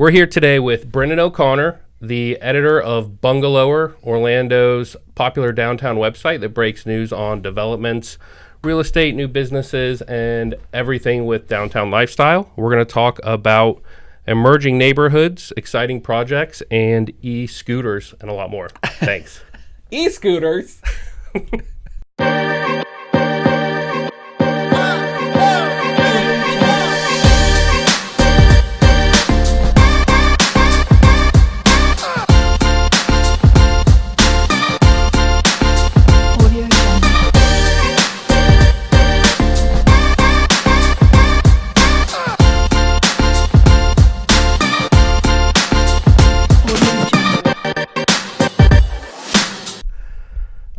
We're here today with Brendan O'Connor, the editor of Bungalower, Orlando's popular downtown website that breaks news on developments, real estate, new businesses, and everything with downtown lifestyle. We're going to talk about emerging neighborhoods, exciting projects, and e-scooters, and a lot more. Thanks. E-scooters?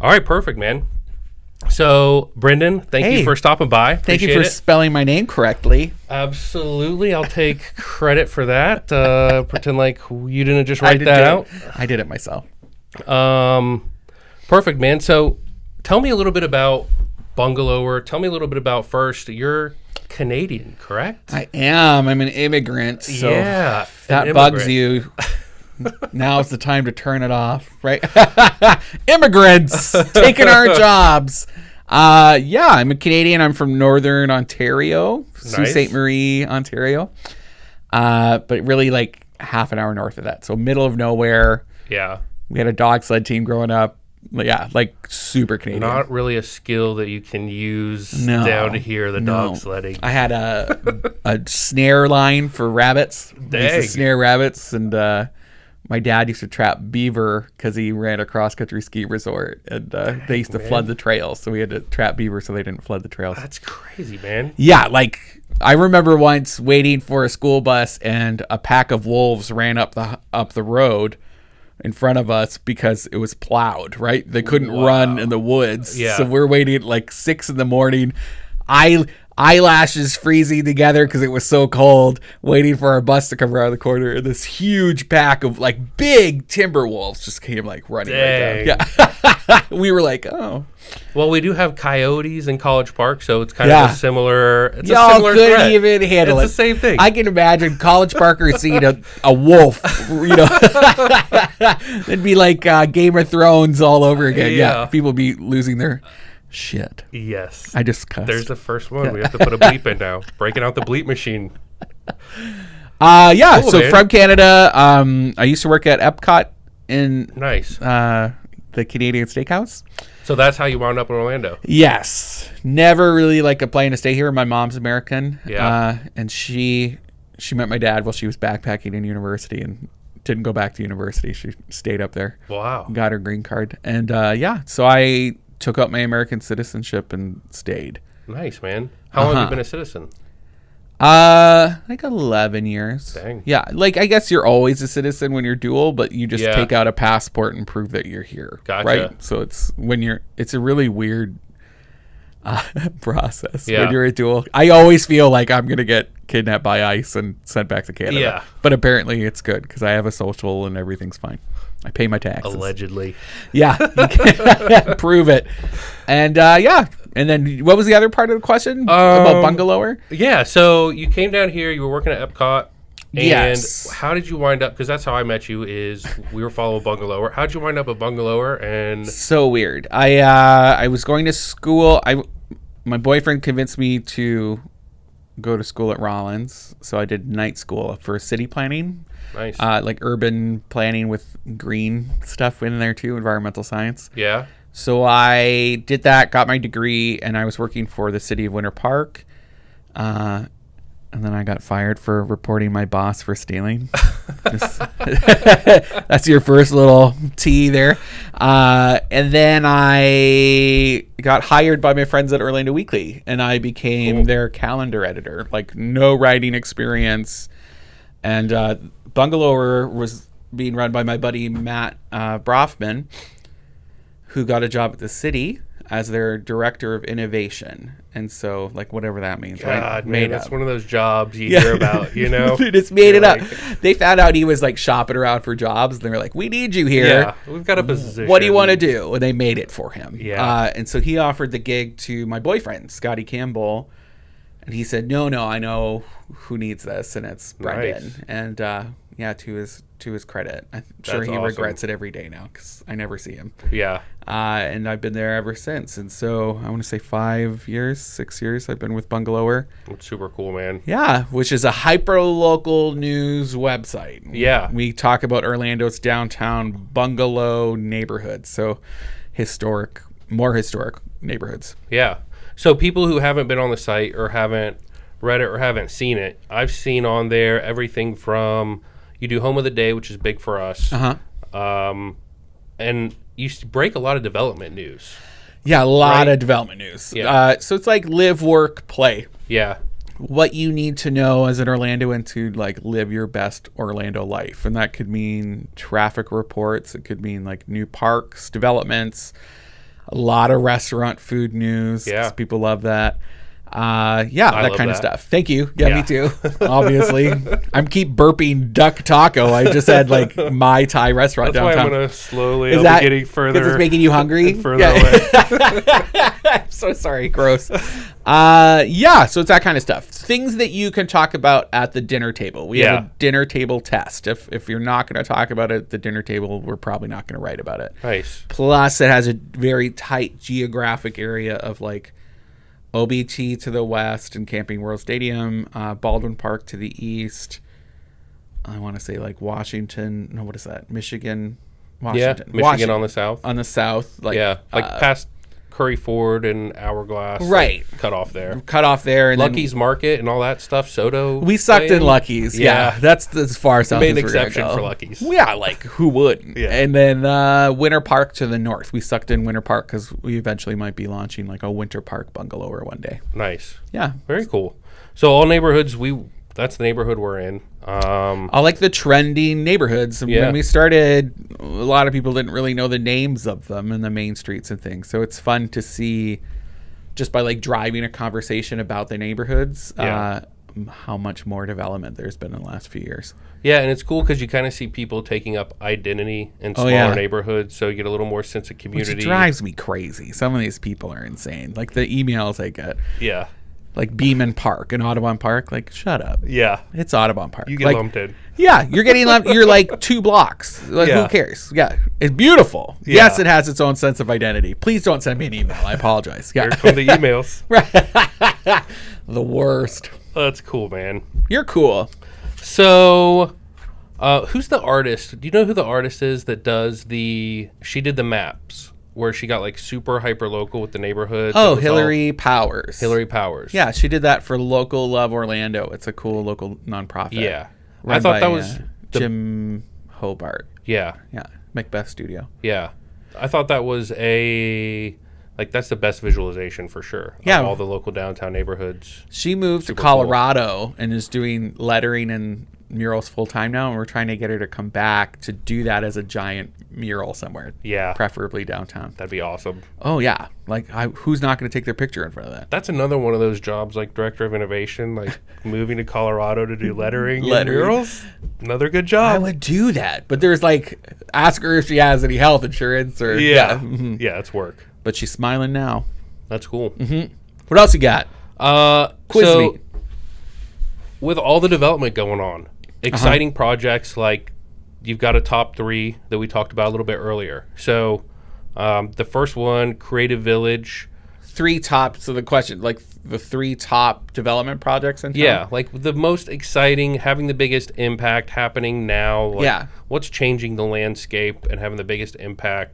All right, perfect, man. So, Brendan, thank you for stopping by. Thank you for spelling my name correctly. Absolutely. I'll take credit for that. Pretend like you didn't just write that out. I did it myself. Perfect, man. So, tell me a little bit about Bungalower. Tell me a little bit about first, you're Canadian, correct? I am. I'm an immigrant. So yeah. That bugs you. Now's the time to turn it off, right? Immigrants taking our jobs. Yeah, I'm a Canadian. I'm from Northern Ontario, Sault Ste. Marie, Ontario. But really like half an hour north of that. So middle of nowhere. Yeah. We had a dog sled team growing up. Yeah, like super Canadian. Not really a skill that you can use down here, dog sledding. I had a snare line for rabbits. Dang. I used to snare rabbits, and my dad used to trap beaver because he ran a cross-country ski resort, and they used to flood the trails, so we had to trap beaver so they didn't flood the trails. That's crazy, man. Yeah, like I remember once waiting for a school bus, and a pack of wolves ran up the road in front of us because it was plowed, right? They couldn't run in the woods. Yeah. So we're waiting at like 6 a.m. Eyelashes freezing together because it was so cold, waiting for our bus to come around the corner, and this huge pack of like big timber wolves just came like running right down. Yeah. We were like, oh. Well, we do have coyotes in College Park, so it's kind of a similar. It's Y'all a similar couldn't threat. even handle it. It's the same thing. I can imagine College Parker seeing a wolf, you know. It'd be like Game of Thrones all over again. Yeah, people be losing their shit. Yes. I just cussed. There's the first one. We have to put a bleep in now. Breaking out the bleep machine. Yeah. Cool, so man. from Canada, I used to work at Epcot in the Canadian Steakhouse. So that's how you wound up in Orlando. Yes. Never really like a plan to stay here. My mom's American. Yeah. And she met my dad while she was backpacking in university and didn't go back to university. She stayed up there. Wow. Got her green card. And so I took up my American citizenship and stayed. Nice, man. How long have you been a citizen? Like 11 years. Dang. Yeah, like I guess you're always a citizen when you're dual, but you just take out a passport and prove that you're here. Gotcha. Right? So it's a really weird process when you're a dual. I always feel like I'm gonna get kidnapped by ICE and sent back to Canada. Yeah. But apparently it's good because I have a social and everything's fine. I pay my taxes. Allegedly. Yeah, you can prove it. And and then what was the other part of the question about Bungalower? Yeah, so you came down here, you were working at Epcot. And yes. How did you wind up, because that's how I met you, is we were following Bungalower. How did you wind up at Bungalower? And so weird. I was going to school. My boyfriend convinced me to go to school at Rollins, so I did night school for city planning. Nice. Like urban planning with green stuff in there too, environmental science. Yeah. So I did that, got my degree, and I was working for the city of Winter Park. And then I got fired for reporting my boss for stealing. That's your first little tea there. And then I got hired by my friends at Orlando Weekly, and I became their calendar editor. Like no writing experience. And Bungalower was being run by my buddy Matt Brofman, who got a job at the city as their director of innovation. And so, like, whatever that means, God, right? Man, that's one of those jobs you hear about, you know? They just made it up. They found out he was, like, shopping around for jobs, and they were like, we need you here. Yeah, we've got a position. What do you want to do? And they made it for him. Yeah. And so he offered the gig to my boyfriend, Scotty Campbell, and he said, no, I know who needs this, and it's Brendan. Nice. And Yeah, to his credit. I'm sure That's he awesome. regrets it every day now because I never see him. Yeah. And I've been there ever since. And so I want to say 5 years, 6 years I've been with Bungalower. It's super cool, man. Yeah, which is a hyper-local news website. Yeah. We talk about Orlando's downtown bungalow neighborhoods. So more historic neighborhoods. Yeah. So people who haven't been on the site or haven't read it or haven't seen it, I've seen on there everything from you do home of the day, which is big for us. And you break a lot of development news. Yeah, a lot of development news. Yeah. So it's like live, work, play. Yeah. What you need to know as an Orlandoan to like live your best Orlando life. And that could mean traffic reports. It could mean like new parks, developments, a lot of restaurant food news. Yeah. 'Cause people love that. That kind of stuff. Thank you. Yeah, me too. Obviously. I'm keep burping duck taco. I just had like my Thai restaurant That's downtown. why I'm going to slowly Is that be getting further. Because it's making you hungry? Further away. I'm so sorry. Gross. So it's that kind of stuff. Things that you can talk about at the dinner table. We have a dinner table test. If you're not going to talk about it at the dinner table, we're probably not going to write about it. Nice. Plus, it has a very tight geographic area of like OBT to the west and Camping World Stadium, Baldwin Park to the east. I want to say like Washington. No, what is that? Michigan. Washington. Yeah, Michigan on the south. On the south. Like, past Curry Ford and Hourglass. Right. Like, cut off there. Cut off there. And Lucky's Market and all that stuff. Soto. We sucked in Lucky's. Yeah. That's as far south made an as we're gonna exception go. for Lucky's. Yeah, like who wouldn't? Yeah. And then Winter Park to the north. We sucked in Winter Park because we eventually might be launching like a Winter Park bungalower one day. Nice. Yeah. Very cool. So all neighborhoods, that's the neighborhood we're in. I like the trending neighborhoods. Yeah. When we started, a lot of people didn't really know the names of them and the main streets and things. So it's fun to see just by like driving a conversation about the neighborhoods, how much more development there's been in the last few years. Yeah, and it's cool because you kind of see people taking up identity in smaller neighborhoods, so you get a little more sense of community. Which drives me crazy. Some of these people are insane. Like the emails I get. Yeah. Like Beeman Park and Audubon Park. Like, shut up. Yeah. It's Audubon Park. You get lumped in. Yeah, you're getting lumped. You're like 2 blocks. Like, who cares? Yeah. It's beautiful. Yeah. Yes, it has its own sense of identity. Please don't send me an email. I apologize. Yeah. Here come the emails. The worst. That's cool, man. You're cool. So, who's the artist? Do you know who the artist is that does she did the maps where she got like super hyper local with the neighborhoods? Oh, Hillary Powers. Hillary Powers. Yeah, she did that for Local Love Orlando. It's a cool local nonprofit. Yeah. I thought that was Jim Hobart. Yeah. Yeah. Macbeth Studio. Yeah. I thought that was that's the best visualization for sure. Yeah. Of all the local downtown neighborhoods. She moved to Colorado and is doing lettering and murals full time now, and we're trying to get her to come back to do that as a giant mural somewhere. Yeah. Preferably downtown. That'd be awesome. Oh, yeah. Like, who's not going to take their picture in front of that? That's another one of those jobs like Director of Innovation, like moving to Colorado to do lettering and murals. Another good job. I would do that. But there's like, ask her if she has any health insurance or. Yeah. Mm-hmm. Yeah, it's work. But she's smiling now. That's cool. Mm-hmm. What else you got? Quiz me. With all the development going on, exciting projects like you've got a top 3 that we talked about a little bit earlier. So the first one, Creative Village. 3 top. So the question, like the 3 top development projects in town? Yeah, like the most exciting, having the biggest impact happening now. Like what's changing the landscape and having the biggest impact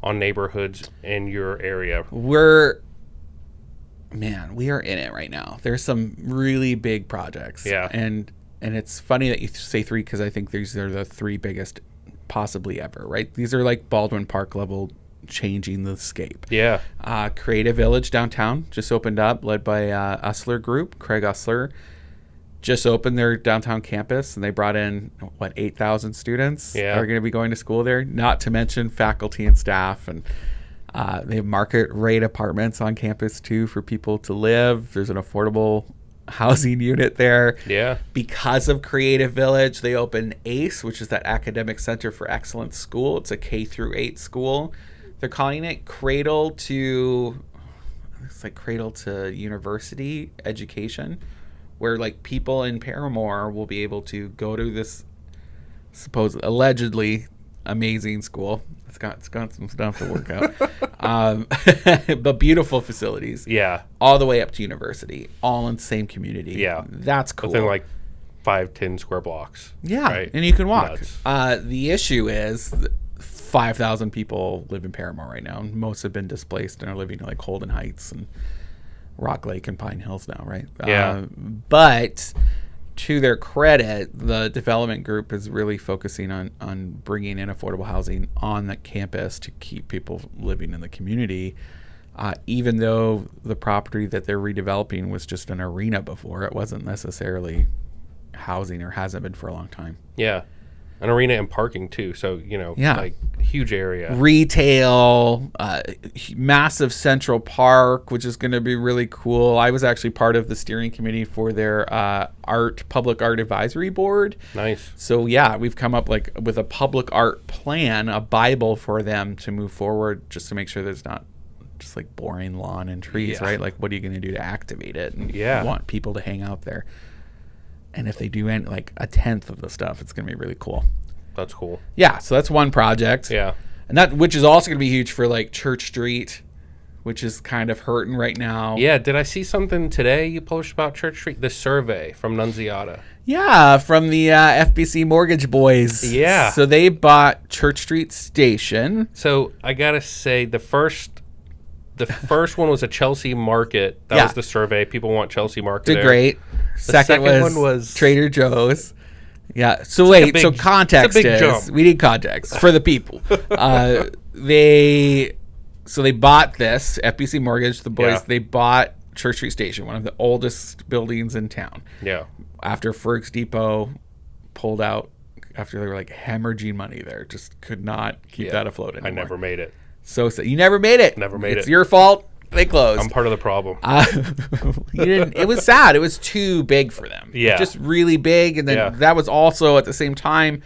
on neighborhoods in your area? We are in it right now. There's some really big projects. Yeah. And it's funny that you say 3 because I think these are the 3 biggest possibly ever, right? These are like Baldwin Park level changing the scape. Yeah. Creative Village downtown just opened up, led by Usler Group. Craig Usler just opened their downtown campus, and they brought in, 8,000 students are going to be going to school there, not to mention faculty and staff. And they have market rate apartments on campus, too, for people to live. There's an affordable housing unit there. Yeah. Because of Creative Village, they opened ACE, which is that Academic Center for Excellence School. It's a K through 8 school. They're calling it Cradle to University Education, where like people in Paramore will be able to go to this allegedly amazing school. It's got some stuff to work out. But beautiful facilities. Yeah. All the way up to university, all in the same community. Yeah. That's cool. Within like 5-10 square blocks. Yeah, right? and you can walk. Nuts. The issue is 5,000 people live in Paramore right now. Most have been displaced and are living in like Holden Heights and Rock Lake and Pine Hills now, right? Yeah. But to their credit, the development group is really focusing on bringing in affordable housing on the campus to keep people living in the community. Even though the property that they're redeveloping was just an arena before, it wasn't necessarily housing or hasn't been for a long time. Yeah. An arena and parking too. So, like huge area. Retail, massive central park, which is going to be really cool. I was actually part of the steering committee for their public art advisory board. Nice. So yeah, we've come up like with a public art plan, a Bible for them to move forward, just to make sure there's not just like boring lawn and trees, right? Like, what are you going to do to activate it? And you want people to hang out there. And if they do like a tenth of the stuff, it's going to be really cool. That's cool. Yeah, so that's one project. Yeah. And which is also going to be huge for like Church Street, which is kind of hurting right now. Yeah, did I see something today you published about Church Street? The survey from Nunziata. Yeah, from the FBC Mortgage Boys. Yeah. So they bought Church Street Station. So I got to say the first one was a Chelsea Market. That was the survey. People want Chelsea Market. Did great. The second one was Trader Joe's. Yeah. So wait. So context is we need context for the people. They bought this FBC Mortgage. The boys they bought Church Street Station, one of the oldest buildings in town. Yeah. After Ferg's Depot pulled out, after they were like hemorrhaging money there, just could not keep that afloat anymore. I never made it. So you never made it. Never made it. It's your fault. They closed. I'm part of the problem. You didn't. It was sad. It was too big for them. Yeah. Just really big. And then that was also at the same time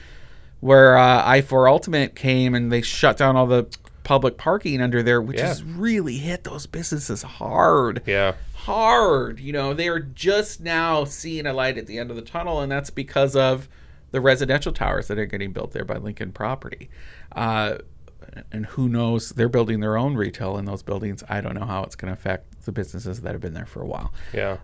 where I-4 Ultimate came and they shut down all the public parking under there, which has really hit those businesses hard. Yeah. Hard. They are just now seeing a light at the end of the tunnel, and that's because of the residential towers that are getting built there by Lincoln Property. And who knows, they're building their own retail in those buildings. I don't know how it's going to affect the businesses that have been there for a while. Yeah.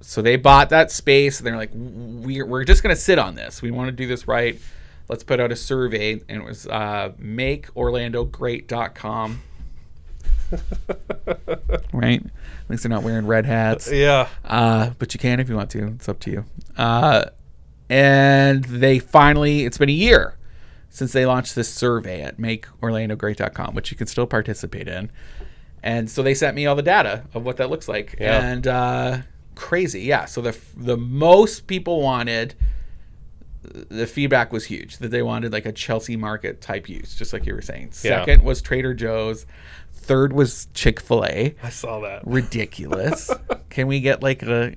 So they bought that space, and they're like, we're just going to sit on this. We want to do this right. Let's put out a survey. And it was makeorlandogreat.com. Right? At least they're not wearing red hats. Yeah. But you can if you want to. It's up to you. And they finally, it's been a year since they launched this survey at makeorlandogreat.com, which you can still participate in. And so they sent me all the data of what that looks like. Yeah. And crazy. Yeah. So the most people wanted, the feedback was huge, that they wanted like a Chelsea Market type use, just like you were saying. Second was Trader Joe's. Third was Chick-fil-A. I saw that. Ridiculous. Can we get like a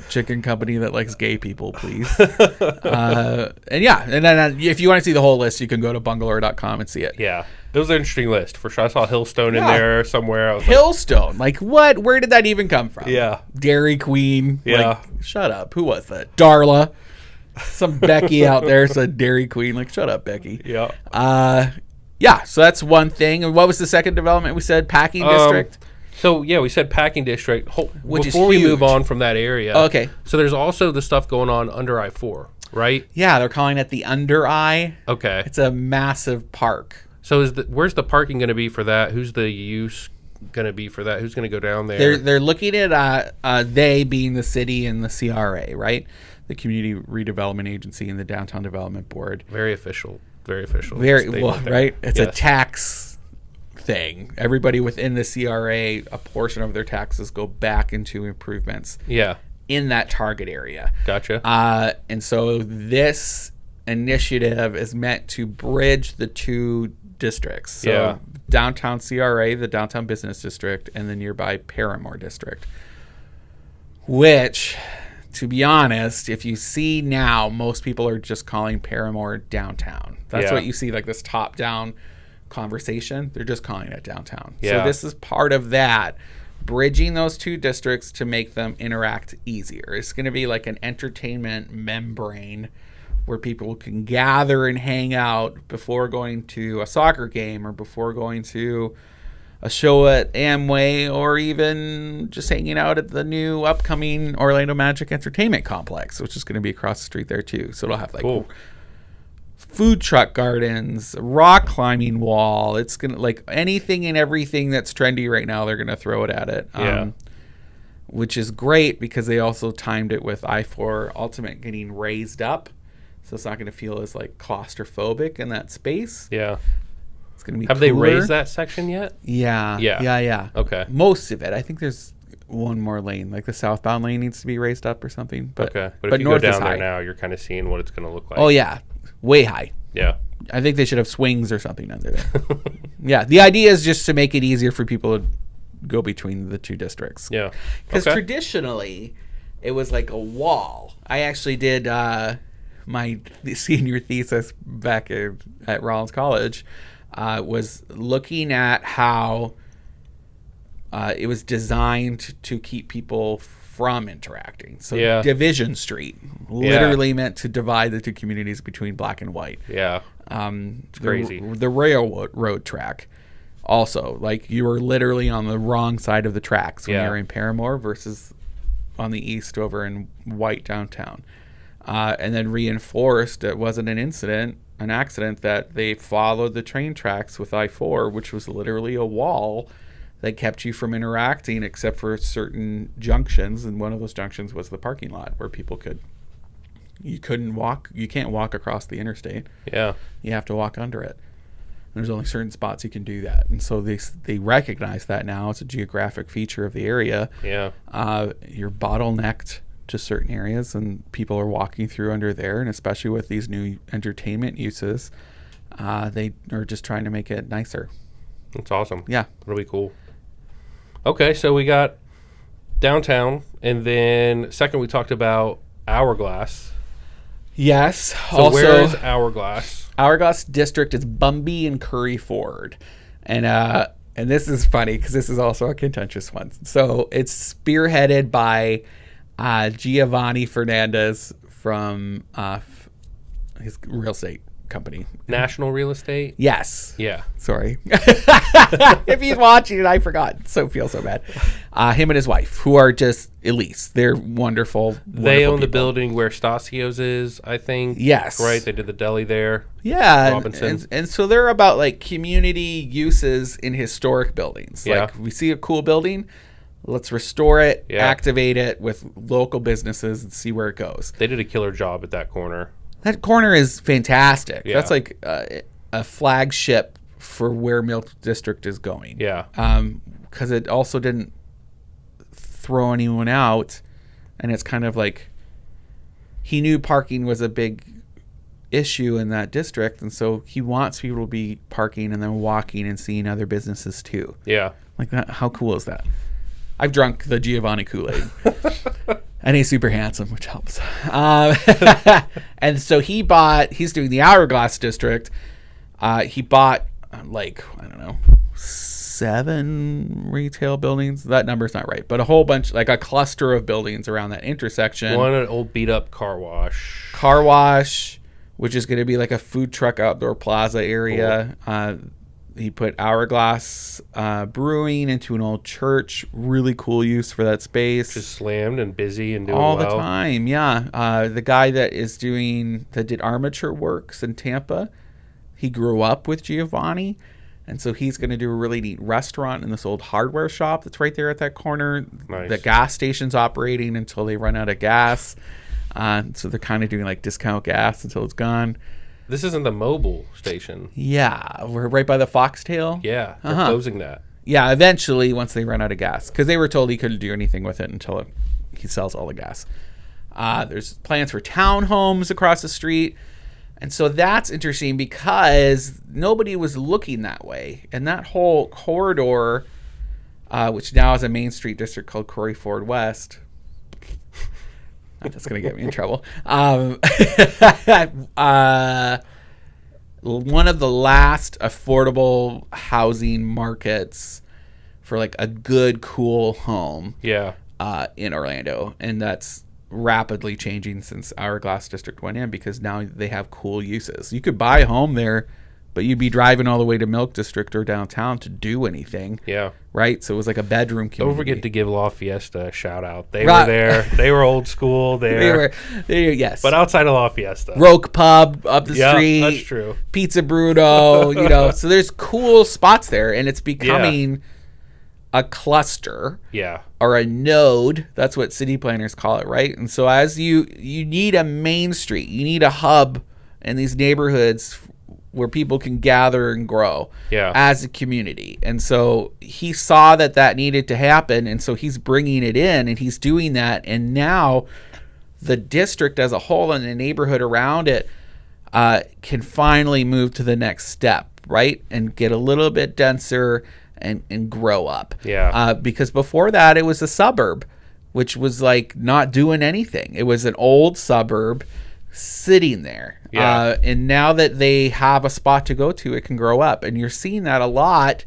chicken company that likes gay people, please? And then if you want to see the whole list, you can go to bungalow.com and see it. Yeah. It was an interesting list. For sure. I saw Hillstone in there somewhere. I was Hillstone. Like what? Where did that even come from? Yeah. Dairy Queen. Yeah. Like, shut up. Who was that? Darla. Some Becky out there said Dairy Queen. Like, shut up, Becky. Yeah. Yeah, so that's one thing. And what was the second development we said? Packing district? So, yeah, we said packing district. Which Before is we move huge. on from that area. Okay. So there's also the stuff going on under I-4, right? Yeah, they're calling it the Under Eye. Okay. It's a massive park. So where's the parking going to be for that? Who's the use going to be for that? Who's going to go down there? They're looking at they being the city and the CRA, right? The Community Redevelopment Agency and the Downtown Development Board. Very official. Very official. Very well, there. right? It's a Yes. tax thing. Everybody within the CRA, a portion of their taxes go back into improvements Yeah. in that target area. Gotcha. And so this initiative is meant to bridge the two districts. So downtown CRA, the downtown business district, and the nearby Paramore district. Which, to be honest, if you see now, most people are just calling Paramore downtown. That's what you see, like this top-down conversation. They're just calling it downtown. Yeah. So this is part of that, bridging those two districts to make them interact easier. It's going to be like an entertainment membrane where people can gather and hang out before going to a soccer game or before going to a show at Amway, or even just hanging out at the new upcoming Orlando Magic Entertainment Complex, which is going to be across the street there too. So it'll have like food truck gardens, rock climbing wall. It's going to like anything and everything that's trendy right now, they're going to throw it at it. Which is great because they also timed it with I-4 Ultimate getting raised up. So it's not going to feel as like claustrophobic in that space. Yeah. It's going to be Have cooler. they raised that section yet? Yeah. Okay. Most of it. I think there's one more lane. Like the southbound lane needs to be raised up or something. But, okay. But if you go down there now, you're kind of seeing what it's going to look like. Oh, yeah. Way high. Yeah. I think they should have swings or something under there. Yeah. The idea is just to make it easier for people to go between the two districts. Yeah. Because traditionally, it was like a wall. I actually did my senior thesis back at Rollins College. Was looking at how it was designed to keep people from interacting. So Division Street literally meant to divide the two communities between black and white. Yeah. It's crazy. The railroad track also, like you were literally on the wrong side of the tracks when you were in Paramore versus on the east over in white downtown. And then reinforced, it wasn't an accident that they followed the train tracks with I-4, which was literally a wall that kept you from interacting except for certain junctions, and one of those junctions was the parking lot where people you can't walk across the interstate. Yeah. You have to walk under it. There's only certain spots you can do that. And so they recognize that now. It's a geographic feature of the area. Yeah. You're bottlenecked to certain areas, and people are walking through under there, and especially with these new entertainment uses, they are just trying to make it nicer. That's awesome. Yeah. Really cool. Okay, so we got downtown, and then second we talked about Hourglass. Yes. So also, where is Hourglass? Hourglass District is Bumby and Curry Ford. And this is funny because this is also a contentious one. So it's spearheaded by Giovanni Fernandez from his real estate company. National Real Estate? Yes. Yeah. Sorry. If he's watching it, I forgot. So feel so bad. Him and his wife, who are just Elise. They're wonderful. They own the building where Stasio's is, I think. Yes. Right? They did the deli there. Yeah. Robinson. And so they're about like community uses in historic buildings. Yeah. Like we see a cool building, let's restore it, Yeah. activate it with local businesses and see where it goes. They did a killer job at that corner. That corner is fantastic. Yeah. That's like a flagship for where Milk District is going. Yeah. Because it also didn't throw anyone out, and it's kind of like he knew parking was a big issue in that district, and so he wants people to be parking and then walking and seeing other businesses too. Yeah. Like that. How cool is that? I've drunk the Giovanni Kool-Aid. And he's super handsome, which helps. And so he's doing the Hourglass District. He bought, I don't know, 7 retail buildings. That number's not right, but a whole bunch, like a cluster of buildings around that intersection. One an old beat-up car wash. Car wash, which is going to be like a food truck outdoor plaza area. Cool. He put Hourglass Brewing into an old church. Really cool use for that space. Just slammed and busy and doing all well. the time. Yeah. The guy that did armature works in Tampa, he grew up with Giovanni, and so he's going to do a really neat restaurant in this old hardware shop that's right there at that corner. Nice. The gas station's operating until they run out of gas. So they're kind of doing like discount gas until it's gone. This isn't the mobile station. Yeah, we're right by the Foxtail. Yeah, they're closing that. Yeah, eventually once they run out of gas, because they were told he couldn't do anything with it until he sells all the gas. There's plans for townhomes across the street, and so that's interesting because nobody was looking that way, and that whole corridor, which now is a Main Street district called Corey Ford West. That's going to get me in trouble. One of the last affordable housing markets for like a good, cool home. Yeah. In Orlando, and that's rapidly changing since Hourglass District went in, because now they have cool uses. You could buy a home there, but you'd be driving all the way to Milk District or downtown to do anything. Yeah. Right? So it was like a bedroom community. Don't forget to give La Fiesta a shout out. They were there. They were old school there. Yes. But outside of La Fiesta. Roque Pub up the street. That's true. Pizza Bruno, so there's cool spots there, and it's becoming a cluster. Yeah. Or a node. That's what city planners call it, right? And so as you need a main street, you need a hub in these neighborhoods where people can gather and grow as a community. And so he saw that needed to happen, and so he's bringing it in, and he's doing that. And now the district as a whole and the neighborhood around it can finally move to the next step, right? And get a little bit denser and grow up. Yeah. Because before that, it was a suburb, which was like not doing anything. It was an old suburb sitting there. Yeah. And now that they have a spot to go to, it can grow up. And you're seeing that a lot,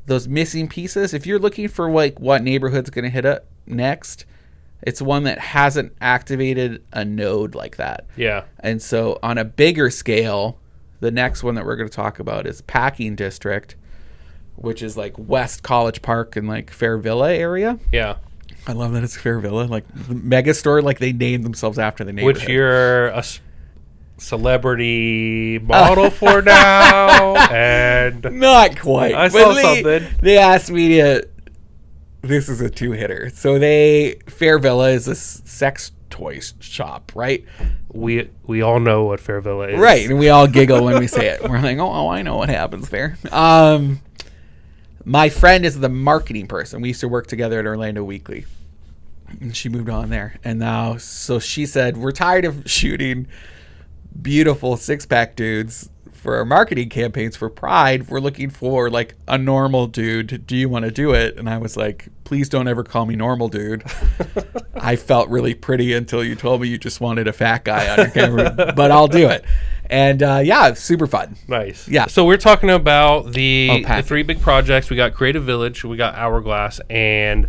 those missing pieces. If you're looking for like what neighborhood's going to hit up next, it's one that hasn't activated a node like that. Yeah. And so on a bigger scale, the next one that we're going to talk about is Packing District, which is like West College Park and like Fair Villa area. Yeah. I love that it's Fair Villa, like the mega store, like they named themselves after the neighborhood. Which you're a celebrity model for now, and not quite. I saw something. They asked me to. This is a two-hitter. So Fair Villa is a sex toy shop, right? We all know what Fair Villa is, right? And we all giggle when we say it. We're like, oh, I know what happens there. My friend is the marketing person. We used to work together at Orlando Weekly. And she moved on there. And now, so she said, we're tired of shooting beautiful six-pack dudes for our marketing campaigns for Pride. We're looking for like a normal dude. Do you want to do it? And I was like, please don't ever call me normal dude. I felt really pretty until you told me you just wanted a fat guy on your camera, but I'll do it. And super fun. Nice. Yeah. So we're talking about the Packing. 3 big projects. We got Creative Village, we got Hourglass, and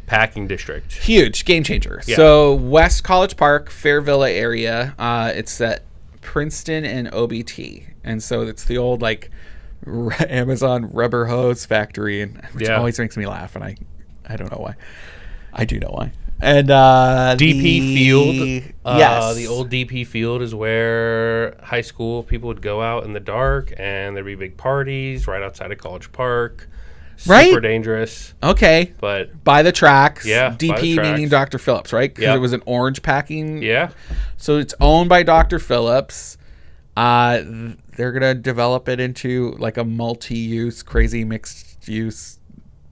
Packing District. Huge game changer. Yeah. So West College Park, Fair Villa area. It's at Princeton and OBT, and so it's the old like Amazon rubber hose factory, and which always makes me laugh, and I don't know why. I do know why. And DP Field. Yes. The old DP Field is where high school people would go out in the dark, and there'd be big parties right outside of College Park. Super dangerous. Okay. But by the tracks. Yeah. DP meaning Dr. Phillips, right? Because it was an orange packing. Yeah. So it's owned by Dr. Phillips. They're going to develop it into like a multi-use, crazy mixed-use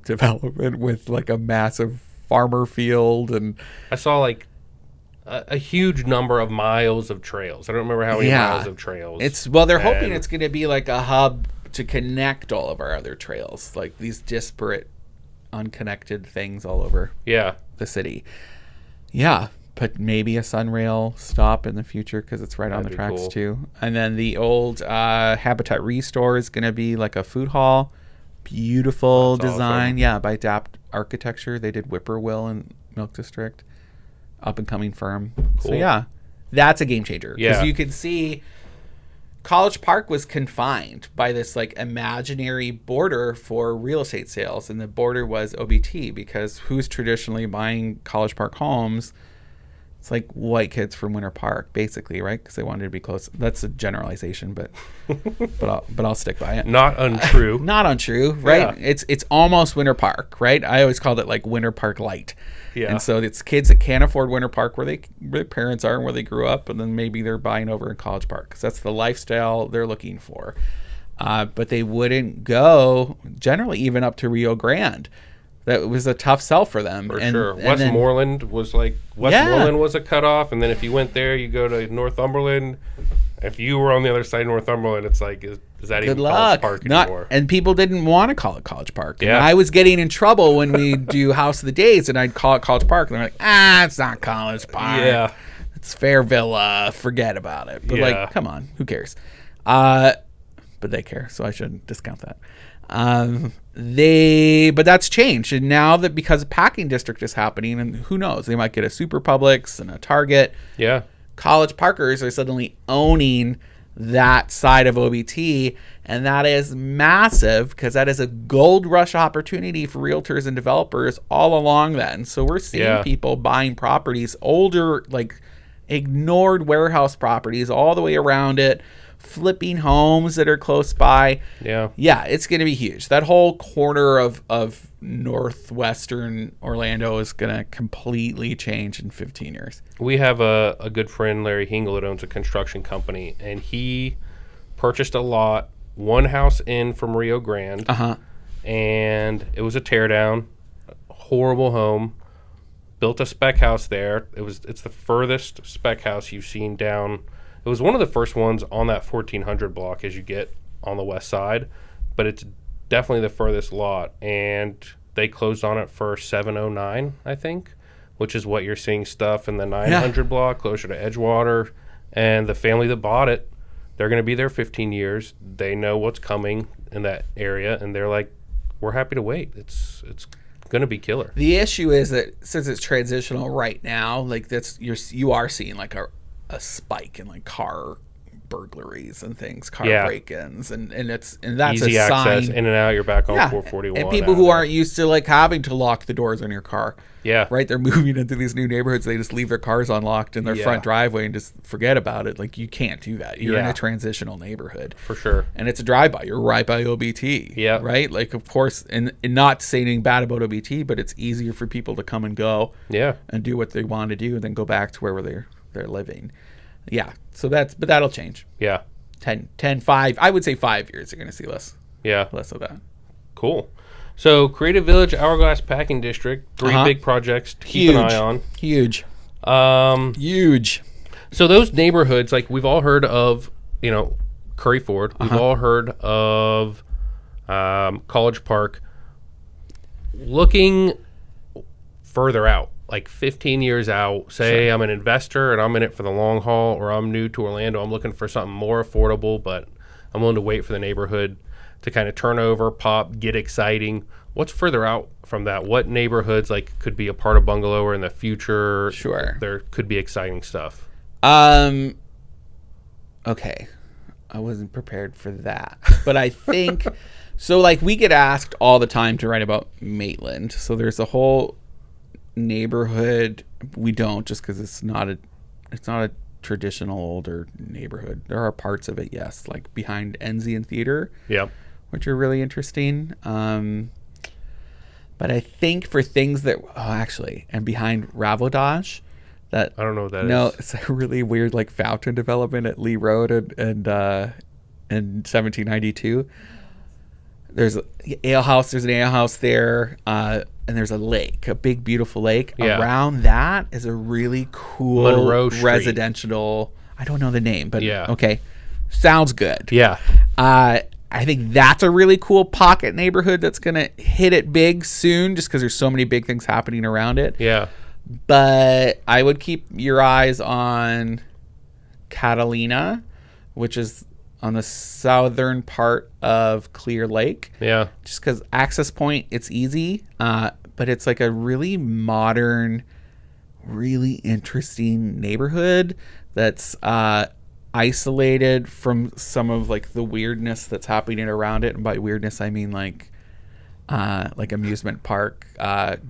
development with like a massive farmer field. And I saw like a huge number of miles of trails. I don't remember how many miles of trails. They're hoping it's going to be like a hub to connect all of our other trails, like these disparate, unconnected things all over the city. Yeah, but maybe a Sunrail stop in the future because it's right on the tracks too. And then the old Habitat Restore is going to be like a food hall. Beautiful design. Awesome. Yeah, by Adapt Architecture. They did Whippoorwill in Milk District. Up and coming firm. Cool. So yeah, that's a game changer. Because you can see College Park was confined by this like imaginary border for real estate sales, and the border was OBT, because who's traditionally buying College Park homes? It's like white kids from Winter Park, basically, right? Because they wanted to be close. That's a generalization, but I'll stick by it. Not untrue. Not untrue, right? Yeah. It's almost Winter Park, right? I always called it like Winter Park Light. Yeah. And so it's kids that can't afford Winter Park where their parents are and where they grew up, and then maybe they're buying over in College Park because that's the lifestyle they're looking for. But they wouldn't go generally even up to Rio Grande. That was a tough sell for them. For sure. Westmoreland was a cutoff, and then if you went there, you go to Northumberland. If you were on the other side of Northumberland, it's like, is that even College Park anymore? And people didn't want to call it College Park. And I was getting in trouble when we do House of the Days, and I'd call it College Park. And they're like, it's not College Park. Yeah. It's Fair Villa. Forget about it. But like, come on. Who cares? but they care, so I shouldn't discount that. But that's changed, and now that because a packing district is happening, and who knows, they might get a Super Publix and a Target. Yeah. College Parkers are suddenly owning that side of OBT, and that is massive because that is a gold rush opportunity for realtors and developers all along that. And so we're seeing people buying properties, older, like ignored warehouse properties all the way around it, flipping homes that are close by. Yeah, it's going to be huge. That whole corner of northwestern Orlando is going to completely change in 15 years. We have a good friend, Larry Hingle, that owns a construction company, and he purchased a lot, one house in from Rio Grande, and it was a teardown, horrible home. Built a spec house there. It's the furthest spec house you've seen down. It was one of the first ones on that 1400 block as you get on the west side, but it's definitely the furthest lot. And they closed on it for $709, I think, which is what you're seeing stuff in the 900 block closer to Edgewater. And the family that bought it, they're going to be there 15 years. They know what's coming in that area, and they're like, we're happy to wait. It's going to be killer. The issue is that since it's transitional right now, like you are seeing like a spike in like car burglaries and things, car break-ins, and that's easy a access sign. In and out. You're back on 441, and people who aren't used to like having to lock the doors on your car. Right, they're moving into these new neighborhoods. They just leave their cars unlocked in their front driveway and just forget about it. Like, you can't do that. You're in a transitional neighborhood for sure, and it's a drive-by. You're right by OBT. Right, like, of course, and not to say anything bad about OBT, but it's easier for people to come and go. And do what they want to do, and then go back to where they're living. So but that'll change. 10, 5, I would say 5 years, you're going to see less of that. Cool. So Creative Village, Hourglass Packing District, 3 big projects to keep an eye on. Huge. So those neighborhoods, like, we've all heard of, Curry Ford. We've all heard of College Park. Looking further out, like 15 years out, say I'm an investor and I'm in it for the long haul, or I'm new to Orlando, I'm looking for something more affordable, but I'm willing to wait for the neighborhood to kind of turn over, pop, get exciting. What's further out from that? What neighborhoods like could be a part of Bungalower in the future? There could be exciting stuff. Okay. I wasn't prepared for that. But I think so, like, we get asked all the time to write about Maitland. So there's a whole neighborhood. We don't, just because it's not a traditional older neighborhood. There are parts of it, yes, like behind Enzian Theater. Which are really interesting. But I think for things that and behind Ravodage, that I don't know what that is. It's a really weird like fountain development at Lee Road and in 1792. There's an ale house there, and there's a lake, a big beautiful lake. Around that is a really cool Monroe Street. Residential. I don't know the name, but okay, sounds good. I think that's a really cool pocket neighborhood that's going to hit it big soon, just because there's so many big things happening around it. But I would keep your eyes on Catalina, which is on the southern part of Clear Lake. Just because access point, it's easy, but it's like a really modern, really interesting neighborhood that's isolated from some of like the weirdness that's happening around it. And by weirdness, I mean like amusement park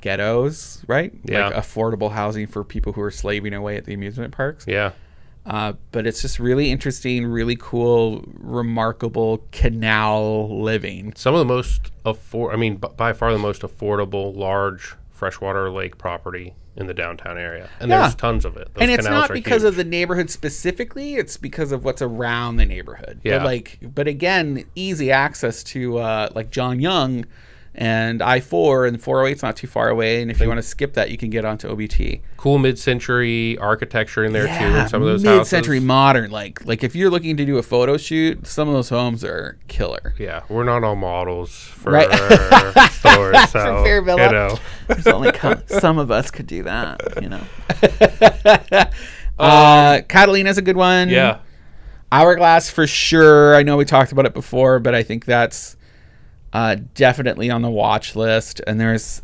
ghettos, right? Like affordable housing for people who are slaving away at the amusement parks. But it's just really interesting, really cool, remarkable canal living. Some of the most by far the most affordable large freshwater lake property in the downtown area, and there's tons of it. Those and it's not because huge. of the neighborhood specifically; it's because of what's around the neighborhood. But again, easy access to like John Young and I-4 and 408's not too far away. And if you want to skip that, you can get onto OBT. Cool mid-century architecture in there too. In some of those mid-century houses. Modern. Like if you're looking to do a photo shoot, some of those homes are killer. We're not all models for stores, so there's only some of us could do that. Catalina's a good one. Hourglass for sure. I know we talked about it before, but I think that's definitely on the watch list. And there's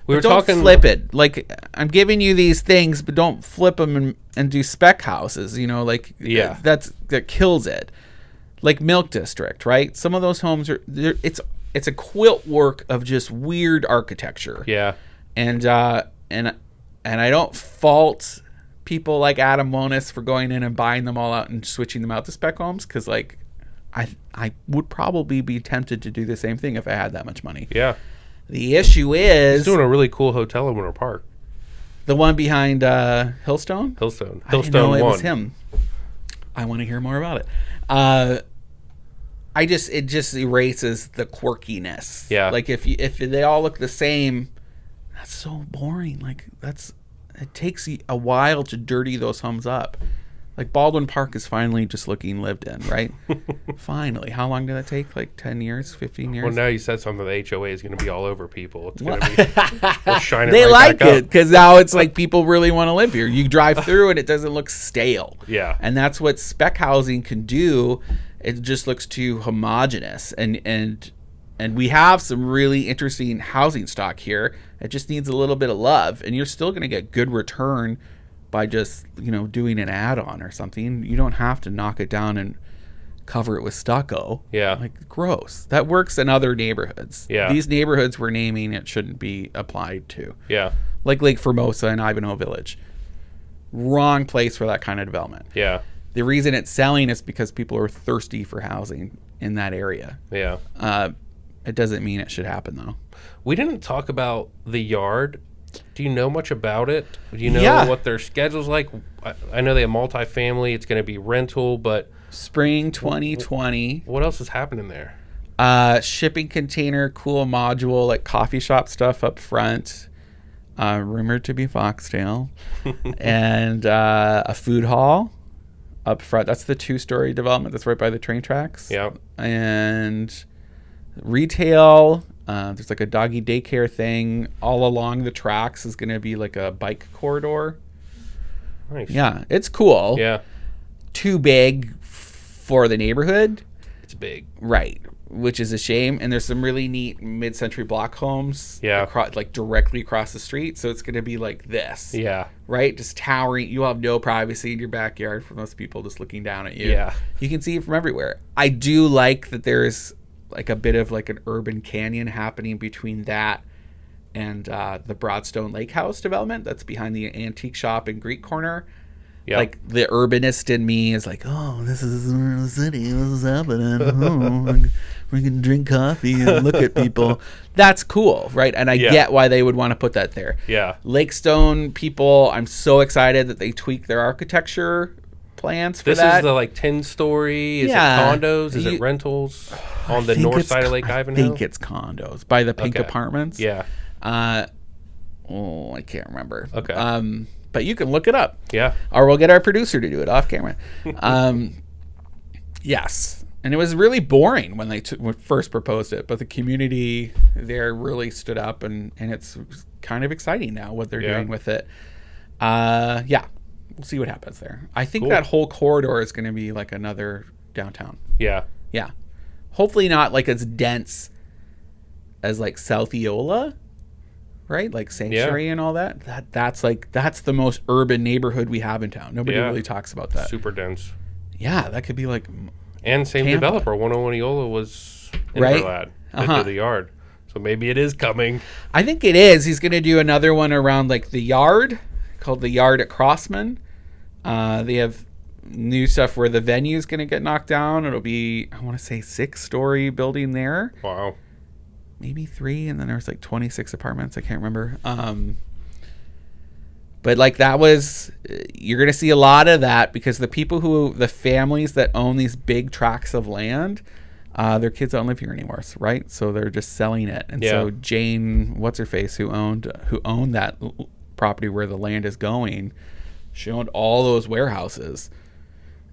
don't flip it. Like, I'm giving you these things, but don't flip them and do spec houses. You know, like that kills it. Like Milk District, right? Some of those homes it's a quilt work of just weird architecture. Yeah. And I don't fault people like Adam Wonis for going in and buying them all out and switching them out to spec homes, because like I would probably be tempted to do the same thing if I had that much money. Yeah. The issue is he's doing a really cool hotel in Winter Park. The one behind Hillstone? Hillstone. I didn't know it was him. I want to hear more about it. It just erases the quirkiness. Yeah. Like if they all look the same, that's so boring. Like it takes a while to dirty those homes up. Like Baldwin Park is finally just looking lived in, right? Finally. How long did that take? Like 10 years, 15 years? Well, now you said something. The HOA is going to be all over people. It's going to be they'll shine it they right like back it up. because now it's like people really want to live here. You drive through and it doesn't look stale. Yeah. And that's what spec housing can do. It just looks too homogenous, and we have some really interesting housing stock here. It just needs a little bit of love, and you're still going to get good return by just, doing an add-on or something. You don't have to knock it down and cover it with stucco. Yeah. Like, gross. That works in other neighborhoods. Yeah. These neighborhoods we're naming, it shouldn't be applied to. Yeah. Like Lake Formosa and Ivanhoe Village. Wrong place for that kind of development. Yeah. The reason it's selling is because people are thirsty for housing in that area. Yeah. It doesn't mean it should happen, though. We didn't talk about the Yard. Do you know much about it? Do you know what their schedule's like? I know they have multifamily. It's going to be rental, but... Spring 2020. What else is happening there? Shipping container, cool module, like coffee shop stuff up front. Rumored to be Foxtail. And a food hall up front. That's the 2-story development that's right by the train tracks. Yeah. And retail. There's like a doggy daycare thing. All along the tracks is going to be like a bike corridor. Nice. Yeah, it's cool. Yeah. Too big for the neighborhood. It's big. Right. Which is a shame. And there's some really neat mid-century block homes. Yeah. Like directly across the street. So it's going to be like this. Yeah. Right? Just towering. You'll have no privacy in your backyard for most people just looking down at you. Yeah. You can see it from everywhere. I do like that there's like a bit of like an urban canyon happening between that and the Broadstone Lake House development that's behind the antique shop in Greek Corner. Yep. Like the urbanist in me is like, oh, this is the city. This is happening. Oh, we can drink coffee and look at people. That's cool, right? And I get why they would want to put that there. Yeah. Lakestone people, I'm so excited that they tweak their architecture plans for that. This is the like 10-story. Is it condos? Is it rentals on the north side of Lake Ivanhoe? I think it's condos by the Pink Apartments. Yeah. I can't remember. Okay. But you can look it up. Yeah. Or we'll get our producer to do it off camera. Yes. And it was really boring when they first proposed it, but the community there really stood up, and it's kind of exciting now what they're doing with it. We'll see what happens there. I think that whole corridor is going to be like another downtown. Yeah. Yeah. Hopefully not like as dense as like South Eola. Right? Like Sanctuary and all that. That's the most urban neighborhood we have in town. Nobody really talks about that. Super dense. Yeah, that could be like and same Tampa. Developer, 101 Eola was Interlad that did the Yard. So maybe it is coming. I think it is. He's going to do another one around like the Yard, called the Yard at Crossman. They have new stuff where the venue is going to get knocked down. It'll be, I want to say, 6-story building there. Wow. Maybe 3, and then there's like 26 apartments. I can't remember. But like that was, you're going to see a lot of that because the families that own these big tracts of land, their kids don't live here anymore, right? So they're just selling it. And so Jane, what's her face, who owned that property where the land is going, she owned all those warehouses.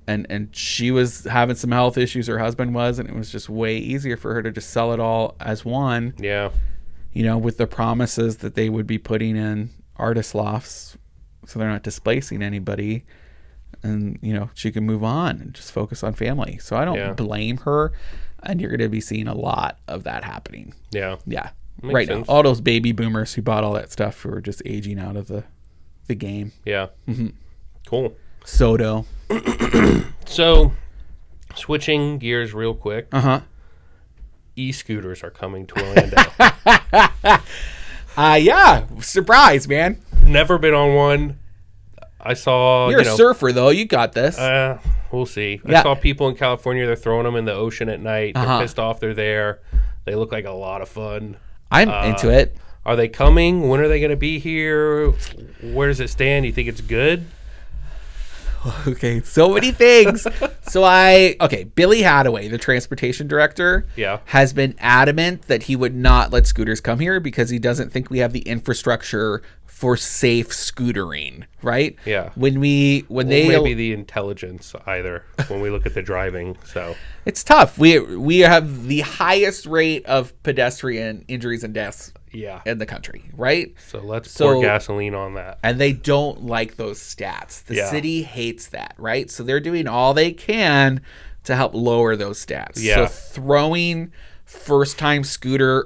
And she was having some health issues, her husband was, and it was just way easier for her to just sell it all as one. Yeah. With the promises that they would be putting in artist lofts so they're not displacing anybody. and she can move on and just focus on family. So I don't blame her, and you're going to be seeing a lot of that happening. Yeah. Makes right sense. Now, all those baby boomers who bought all that stuff who are just aging out of the game. Yeah. Cool. Soto. So, switching gears real quick. E-scooters are coming to Orlando. Yeah. Surprise, man. Never been on one. I saw... You're a surfer, though. You got this. We'll see. I saw people in California, they're throwing them in the ocean at night. They're pissed off they're there. They look like a lot of fun. I'm into it. Are they coming? When are they going to be here? Where does it stand? Do you think it's good? Okay, so many things. Billy Hadaway, the transportation director, has been adamant that he would not let scooters come here because he doesn't think we have the infrastructure for safe scootering, right? Yeah. Maybe the intelligence either when we look at the driving. So it's tough. We have the highest rate of pedestrian injuries and deaths in the country, right? So let's pour gasoline on that. And they don't like those stats. The city hates that, right? So they're doing all they can to help lower those stats. Yeah. So throwing first-time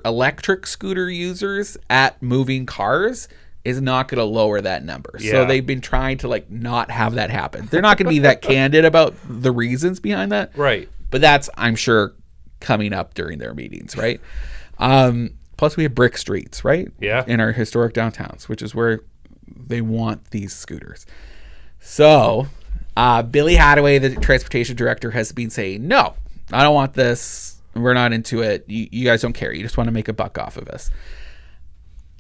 electric scooter users at moving cars is not going to lower that number. Yeah. So they've been trying to not have that happen. They're not going to be that candid about the reasons behind that. Right. But that's, I'm sure, coming up during their meetings, right? Plus we have brick streets, right? Yeah. In our historic downtowns, which is where they want these scooters. So Billy Hadaway, the transportation director, has been saying, no, I don't want this. We're not into it. You guys don't care. You just want to make a buck off of us.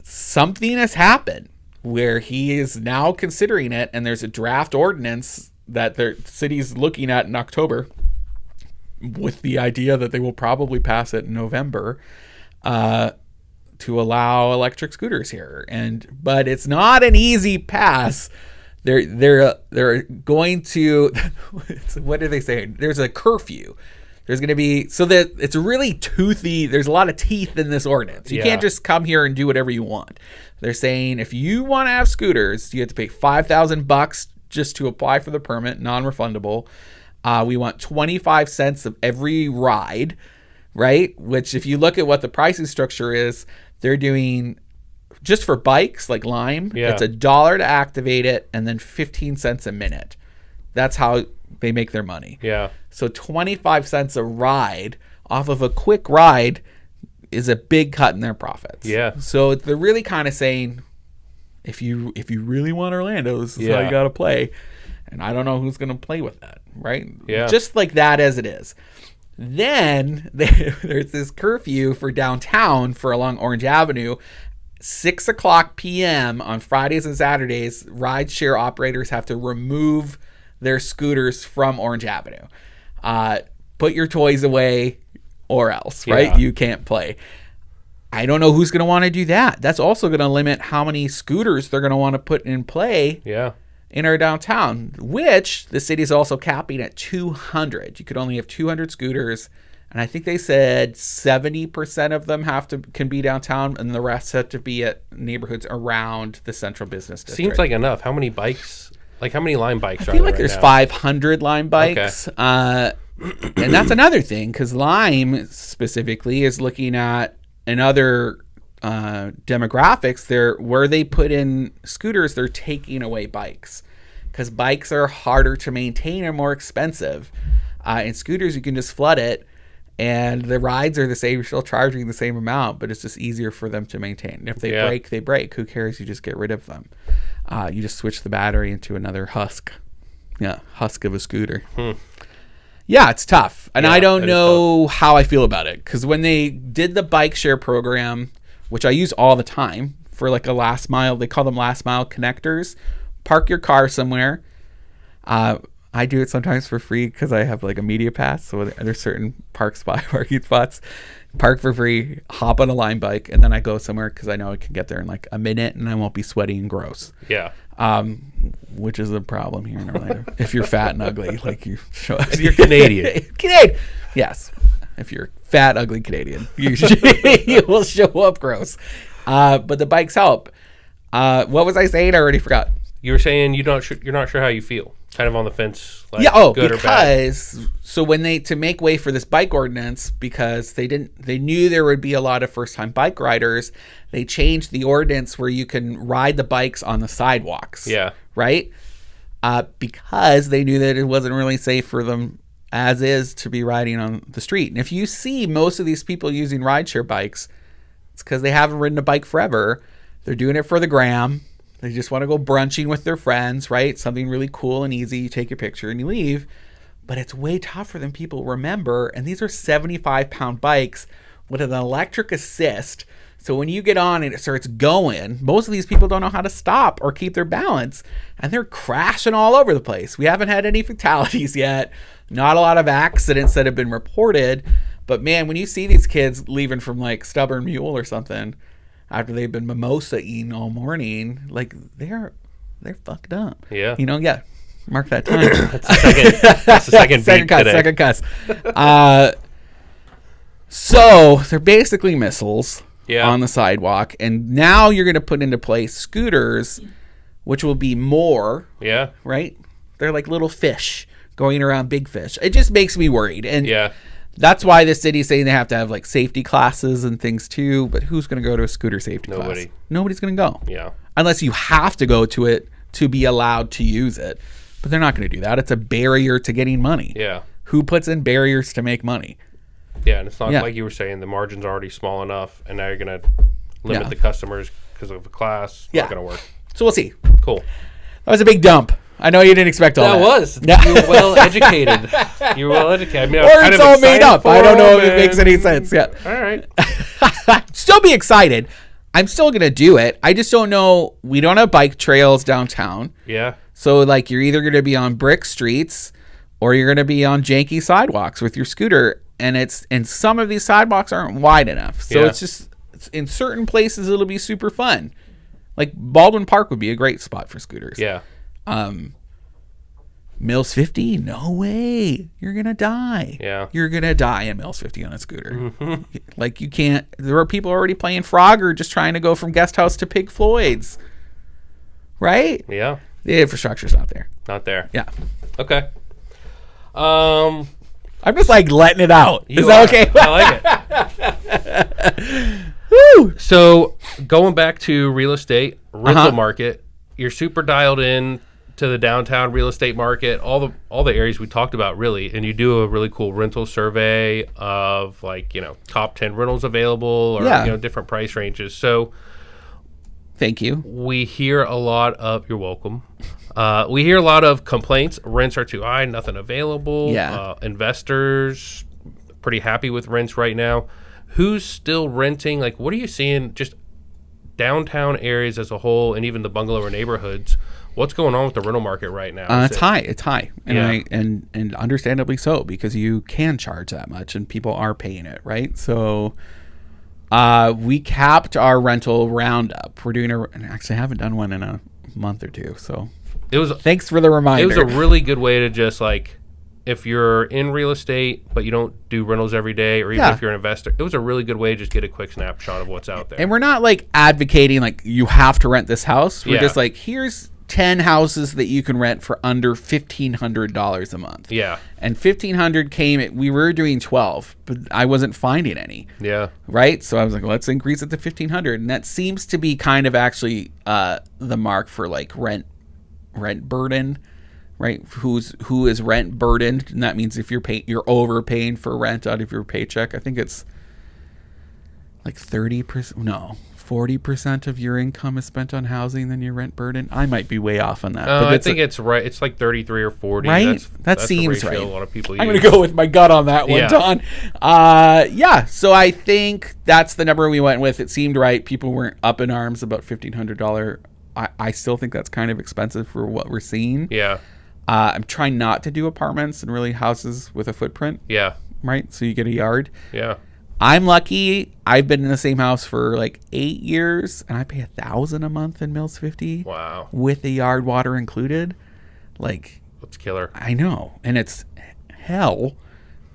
Something has happened where he is now considering it, and there's a draft ordinance that the city's looking at in October with the idea that they will probably pass it in November to allow electric scooters here. But it's not an easy pass. They're going to what are they saying? There's a curfew. There's going to be, so that it's really toothy. There's a lot of teeth in this ordinance. You can't just come here and do whatever you want. They're saying if you want to have scooters, you have to pay $5,000 just to apply for the permit, non-refundable. We want 25 cents of every ride, right? Which if you look at what the pricing structure is, they're doing just for bikes like Lime, it's $1 to activate it and then 15 cents a minute. That's how they make their money. Yeah. So 25 cents a ride off of a quick ride is a big cut in their profits. Yeah. So they're really kind of saying, if you really want Orlando, this is how you got to play. And I don't know who's going to play with that, right? Yeah. Just like that as it is. Then there's this curfew for downtown for along Orange Avenue. 6 o'clock p.m. on Fridays and Saturdays, rideshare operators have to remove their scooters from Orange Avenue. Put your toys away or else, right? Yeah. You can't play. I don't know who's going to want to do that. That's also going to limit how many scooters they're going to want to put in play in our downtown, which the city is also capping at 200. You could only have 200 scooters. And I think they said 70% of them can be downtown, and the rest have to be at neighborhoods around the central business district. Seems like enough. How many bikes? Like how many Lime bikes are there? I feel like there's 500 Lime bikes. Okay. And that's another thing, because Lime specifically is looking at another demographics. Where they put in scooters, they're taking away bikes, because bikes are harder to maintain and more expensive. And scooters, you can just flood it. And the rides are the same. You're still charging the same amount, but it's just easier for them to maintain. If they break, they break. Who cares? You just get rid of them. You just switch the battery into another husk. Yeah, husk of a scooter. Yeah, it's tough. And I don't know how I feel about it. Because when they did the bike share program, which I use all the time for like a last mile, they call them last mile connectors. Park your car somewhere. I do it sometimes for free because I have like a media pass. So there's certain parking spots. Park for free, hop on a Lime bike, and then I go somewhere because I know I can get there in like a minute and I won't be sweaty and gross. Yeah. Which is a problem here in Orlando. If you're fat and ugly, like you show up. If you're Canadian. Canadian. Yes. If you're fat, ugly Canadian, you will show up gross. But the bikes help. What was I saying? I already forgot. You were saying you're not sure how you feel. Kind of on the fence. Like, Yeah. Oh, good or bad. because so when to make way for this bike ordinance, because they knew there would be a lot of first time bike riders, they changed the ordinance where you can ride the bikes on the sidewalks. Yeah. Right. Because they knew that it wasn't really safe for them as is to be riding on the street. And if you see most of these people using rideshare bikes, it's because they haven't ridden a bike forever. They're doing it for the gram. They just want to go brunching with their friends, right? Something really cool and easy. You take your picture and you leave. But it's way tougher than people remember. And these are 75-pound bikes with an electric assist. So when you get on and it starts going, most of these people don't know how to stop or keep their balance. And they're crashing all over the place. We haven't had any fatalities yet. Not a lot of accidents that have been reported. But man, when you see these kids leaving from like Stubborn Mule or something after they've been mimosa eating all morning, like they're fucked up. Yeah. Yeah. Mark that time. That's the second beat cuss, today. second cuss. So they're basically missiles on the sidewalk, and now you're going to put into place scooters, which will be more. Yeah. Right? They're like little fish going around big fish. It just makes me worried, and Yeah. that's why the city's saying they have to have like safety classes and things too. But who's going to go to a scooter safety class? Nobody's going to go. Yeah. Unless you have to go to it to be allowed to use it. But they're not going to do that. It's a barrier to getting money. Yeah. Who puts in barriers to make money? Yeah, and it's not like you were saying, the margin's already small enough, and now you're going to limit the customers because of a class. Not going to work. So we'll see. Cool. That was a big dump. I know you didn't expect all that. That was. You were well educated. You were well educated. I mean, or it's all made up. I don't know if it makes any sense. Yeah. All right. Still be excited. I'm still going to do it. I just don't know. We don't have bike trails downtown. Yeah. So like you're either going to be on brick streets or you're going to be on janky sidewalks with your scooter. And some of these sidewalks aren't wide enough. So it's just, in certain places, it'll be super fun. Like Baldwin Park would be a great spot for scooters. Yeah. Mills 50? No way. You're going to die. Yeah. You're going to die in Mills 50 on a scooter. Like you can't, there are people already playing Frogger just trying to go from Guest House to Pig Floyd's. Right? Yeah. The infrastructure's not there. Not there. Yeah. Okay. I'm just like letting it out. Is that okay? I like it. Woo! So going back to real estate, rental market, you're super dialed in to the downtown real estate market, all the areas we talked about really, and you do a really cool rental survey of like, top 10 rentals available or different price ranges. So thank you. we hear a lot of, you're welcome. We hear a lot of complaints. Rents are too high, nothing available. Yeah. Investors pretty happy with rents right now. Who's still renting? Like, what are you seeing just downtown areas as a whole, and even the bungalow or neighborhoods? What's going on with the rental market right now? It's high, and and understandably so, because you can charge that much and people are paying it, right? So we capped our rental roundup. We're doing and actually I haven't done one in a month or two, so thanks for the reminder. It was a really good way to just like, if you're in real estate but you don't do rentals every day, or even if you're an investor, it was a really good way to just get a quick snapshot of what's out there. And we're not like advocating like you have to rent this house. We're just like, here's 10 houses that you can rent for under $1,500 a month. Yeah. And $1,500 we were doing 12, but I wasn't finding any. Yeah. Right? So I was like, let's increase it to $1,500. And that seems to be kind of actually the mark for like rent burden, right? Who is rent burdened, and that means if you're overpaying for rent out of your paycheck. I think it's like 40% of your income is spent on housing, then your rent burden. I might be way off on that. But I think it's right. It's like 33 or 40. Right? That seems the ratio right. A lot of people use. I'm going to go with my gut on that one, Don. So I think that's the number we went with. It seemed right. People weren't up in arms about $1,500. I still think that's kind of expensive for what we're seeing. Yeah. I'm trying not to do apartments and really houses with a footprint. Yeah. Right? So you get a yard. Yeah. I'm lucky. I've been in the same house for like 8 years, and I pay $1,000 a month in Mills 50. Wow. With the yard water included. Like, that's killer. I know. And it's hell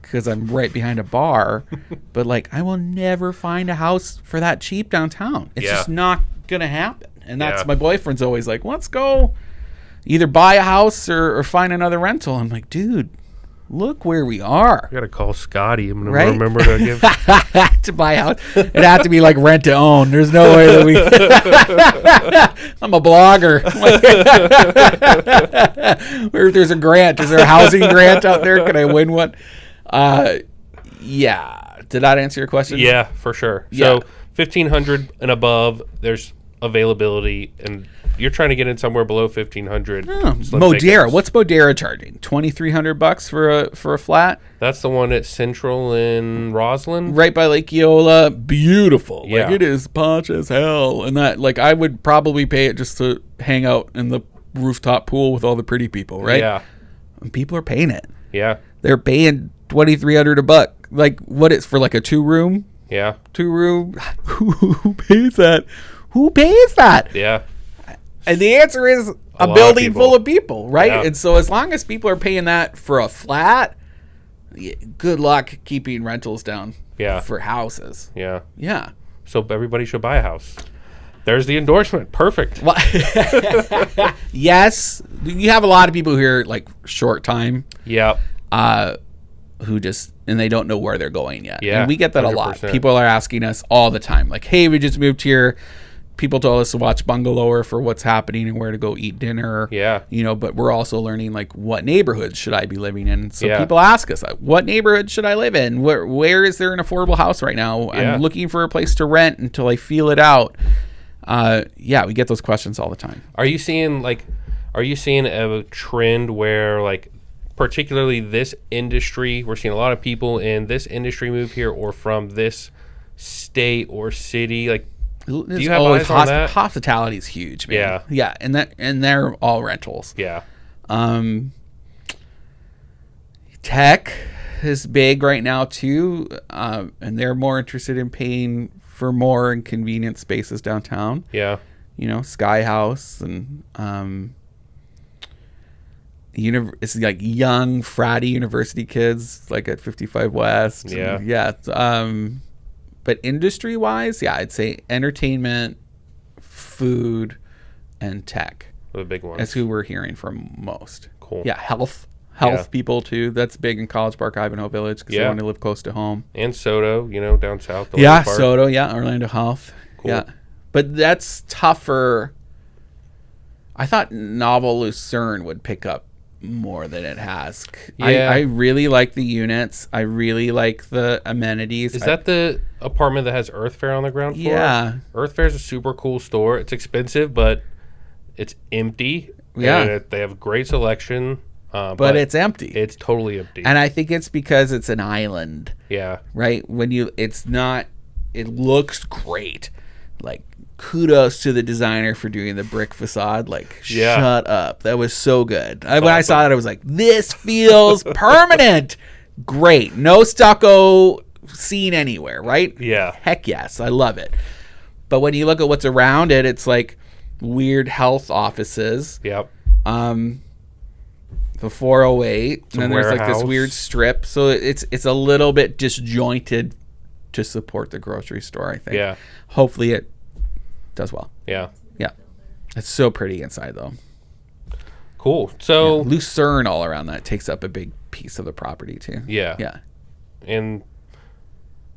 because I'm right behind a bar. But like, I will never find a house for that cheap downtown. It's just not going to happen. And that's my boyfriend's always like, let's go, either buy a house or find another rental. I'm like, dude, look where we are. I gotta call Scotty. I'm gonna Right? remember to give. To buy a house, it'd have to be like rent to own. There's no way that we. I'm a blogger. Or if there's a grant, is there a housing grant out there? Can I win one? Yeah. Did that answer your question? Yeah, for sure. Yeah. So 1,500 and above, there's availability, and you're trying to get in somewhere below 1,500. Oh, Just let me make Modera. this. What's Modera charging? $2,300 for a flat, That's the one at Central in Roslyn. right by Lake Eola. Beautiful. Like, Yeah. it is posh as hell. And that, like, I would probably pay it just to hang out in the rooftop pool with all the pretty people, right? Yeah, And people are paying it. yeah, They're paying $2,300 a buck. Like, what is for like a two room? yeah, Who pays that? Who pays that? yeah. And the answer is a lot of building people. full of people, right? Yeah. And so as long as people are paying that for a flat, good luck keeping rentals down. Yeah. For houses. Yeah. Yeah. So everybody should buy a house. There's the endorsement. Perfect. Well, yes, you have a lot of people here like short time. Yeah. Who just and they don't know where they're going yet. Yeah, And we get that a lot. 100%. People are asking us all the time, like, hey, we just moved here. People told us to watch Bungalower for what's happening and where to go eat dinner. Yeah. You know, but we're also learning like what neighborhoods should I be living in. So Yeah. people ask us, what neighborhood should I live in? Where is there an affordable house right now? Yeah. I'm looking for a place to rent until I feel it out. Yeah, we get those questions all the time. Are you seeing a trend where, like, particularly this industry, we're seeing a lot of people in this industry move here or from this state or city? Like, do you have eyes on that? Hospitality is huge, man. Yeah. Yeah, and they're all rentals. Yeah. Tech is big right now too, and they're more interested in paying for more inconvenient spaces downtown. Yeah. You know, Sky House and it's like young fratty university kids, like at 55 West. Yeah. And yeah. But industry wise, yeah, I'd say entertainment, food, and tech. The big ones. That's who we're hearing from most. Cool. Yeah, health Yeah. people too. That's big in College Park, Ivanhoe Village, because they Yeah. want to live close to home. And Soto, down south. the Yeah, Lake Park. Soto. Yeah, Orlando Health. Cool. Yeah, but that's tougher. I thought Novel Lucerne would pick up more than it has. Yeah. I really like the units. I really like the amenities. Is that the apartment that has Earth Fair on the ground floor? Yeah. Earth Fair is a super cool store. It's expensive, but it's empty. Yeah. And they have great selection. but it's empty. It's totally empty. And I think it's because it's an island, yeah. right? It looks great. Like, kudos to the designer for doing the brick facade. Like, Yeah. shut up. That was so good. When I awesome. saw it, I was like, this feels permanent. Great. No stucco seen anywhere, right? Yeah. Heck yes. I love it. But when you look at what's around it, it's like weird health offices. Yep. The 408, Some and then there's like this warehouse. weird strip. So it's a little bit disjointed to support the grocery store, I think. Yeah. Hopefully it does well. Yeah. Yeah. It's so pretty inside though. Cool. So Lucerne all around that takes up a big piece of the property too. yeah. Yeah. And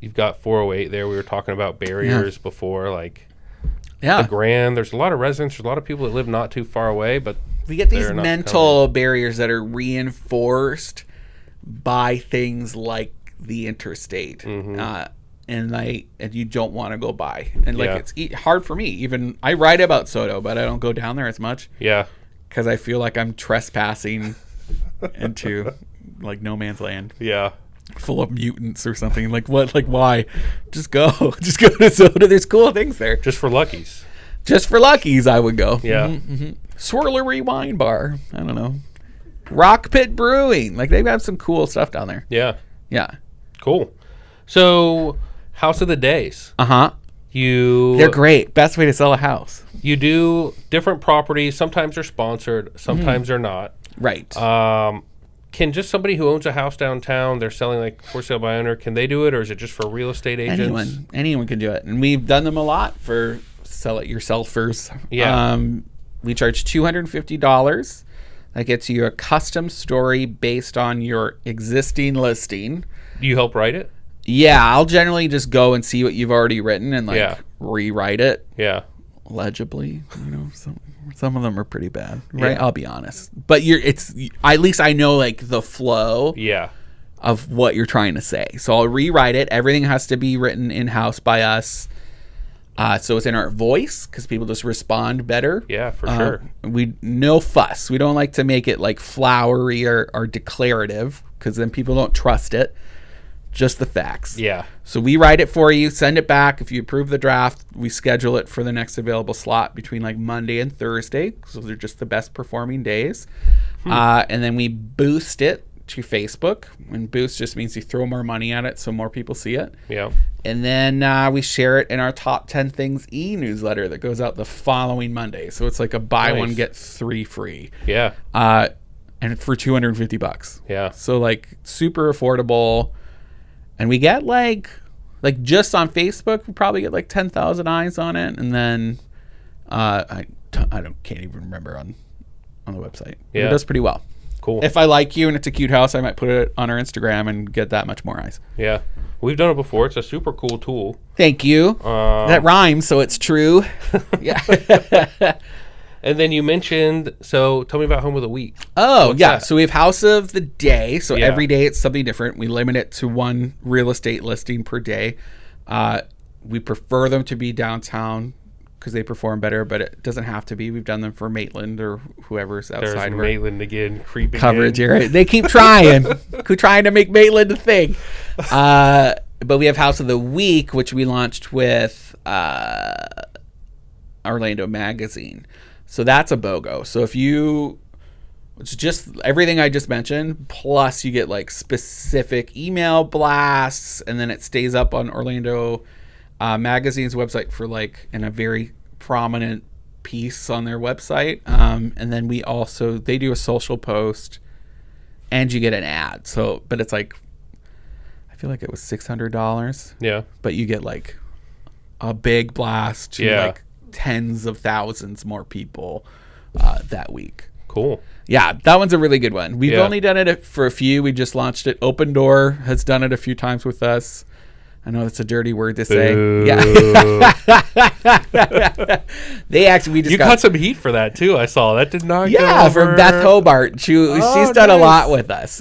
you've got 408 there. We were talking about barriers before, like Yeah. the Grand. There's a lot of residents. There's a lot of people that live not too far away, but We get these they're not mental barriers that are reinforced by things like the interstate. And you don't want to go by. And like Yeah. it's hard for me. Even I write about Soto, but I don't go down there as much yeah. because I feel like I'm trespassing into like no man's land Yeah. full of mutants or something. Like what? Like why? Just go. Just go to Soto. There's cool things there. Just for Luckies. Just for Luckies, I would go. Yeah. Swirlery Wine Bar. I don't know. Rock Pit Brewing. Like they've got some cool stuff down there. Yeah. Yeah. Cool. So, House of the Days. Uh-huh. They're great. Best way to sell a house. You do different properties. Sometimes they're sponsored. Sometimes they're not. Right. Can just somebody who owns a house downtown, they're selling like for sale by owner, can they do it, or is it just for real estate agents? Anyone can do it. And we've done them a lot for sell it yourselfers. Yeah. We charge $250. That gets you a custom story based on your existing listing. Do you help write it? Yeah, I'll generally just go and see what you've already written and rewrite it. Yeah. Legibly, some of them are pretty bad, right? Yeah. I'll be honest, but at least I know like the flow. Yeah. Of what you're trying to say. So I'll rewrite it. Everything has to be written in-house by us. So it's in our voice because people just respond better. Yeah, for sure. No fuss. We don't like to make it like flowery or declarative because then people don't trust it. Just the facts. Yeah. So we write it for you, send it back. If you approve the draft, we schedule it for the next available slot between like Monday and Thursday. So they're just the best performing days. And then we boost it to Facebook, and boost just means you throw more money at it so more people see it. Yeah. And then we share it in our top 10 things e-newsletter that goes out the following Monday. So it's like a buy one get 3 free. Yeah. And for $250. Yeah. So like super affordable. And we get like just on Facebook we probably get like 10,000 eyes on it, and then can't even remember on the website. Yeah. It does pretty well. Cool. If I like you and it's a cute house, I might put it on our Instagram and get that much more eyes. Yeah. We've done it before. It's a super cool tool. Thank you. That rhymes, so it's true. Yeah. And then you mentioned, so tell me about Home of the Week. Oh, What's yeah. that? So we have House of the Day. So every day it's something different. We limit it to one real estate listing per day. We prefer them to be downtown because they perform better, but it doesn't have to be. We've done them for Maitland or whoever's outside. There's Maitland again, creeping coverage in. Area. They keep trying. Trying to make Maitland a thing. But we have House of the Week, which we launched with Orlando Magazine. So that's a BOGO. So it's just everything I just mentioned, plus you get like specific email blasts, and then it stays up on Orlando Magazine's website for like in a very prominent piece on their website. And then they do a social post, and you get an ad. So, but it's like, I feel like it was $600. Yeah. But you get like a big blast to like tens of thousands more people that week. Cool. Yeah, that one's a really good one. We've only done it for a few. We just launched it. Open Door has done it a few times with us. I know that's a dirty word to say. Boo. Yeah. We just got some heat for that too. I saw that did not. Yeah, from Beth Hobart. She's done a lot with us.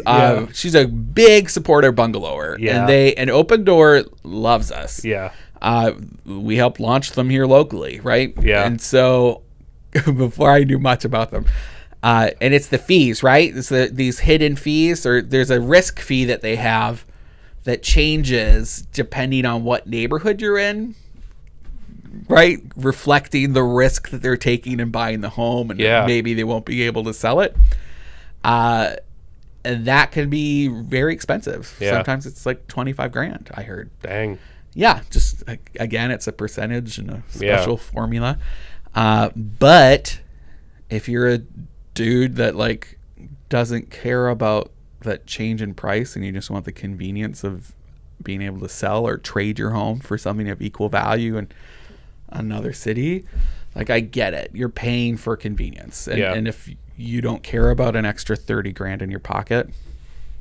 She's a big supporter bungalower. Yeah. And Open Door loves us. Yeah. We helped launch them here locally, right? Yeah. And so before I knew much about them, and it's the fees, right? It's these hidden fees, or there's a risk fee that they have that changes depending on what neighborhood you're in, right? Reflecting the risk that they're taking in buying the home, and maybe they won't be able to sell it. And that can be very expensive. Yeah. Sometimes it's like $25,000, I heard. Dang. Yeah, just again, it's a percentage and a special formula. But if you're a dude that like doesn't care about that change in price, and you just want the convenience of being able to sell or trade your home for something of equal value in another city, like I get it. You're paying for convenience, and if you don't care about an extra $30,000 in your pocket,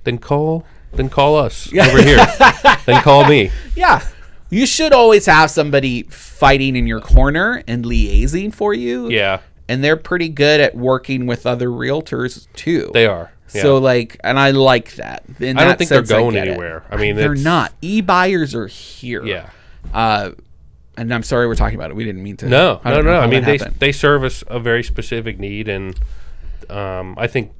then call us over here. Then call me. Yeah. You should always have somebody fighting in your corner and liaising for you. Yeah. And they're pretty good at working with other realtors too. They are. Yeah. So like, and I like that. I don't think they're going anywhere. I mean, they're not. E-buyers are here. Yeah. And I'm sorry we're talking about it. We didn't mean to. No. I mean, they service a very specific need, and I think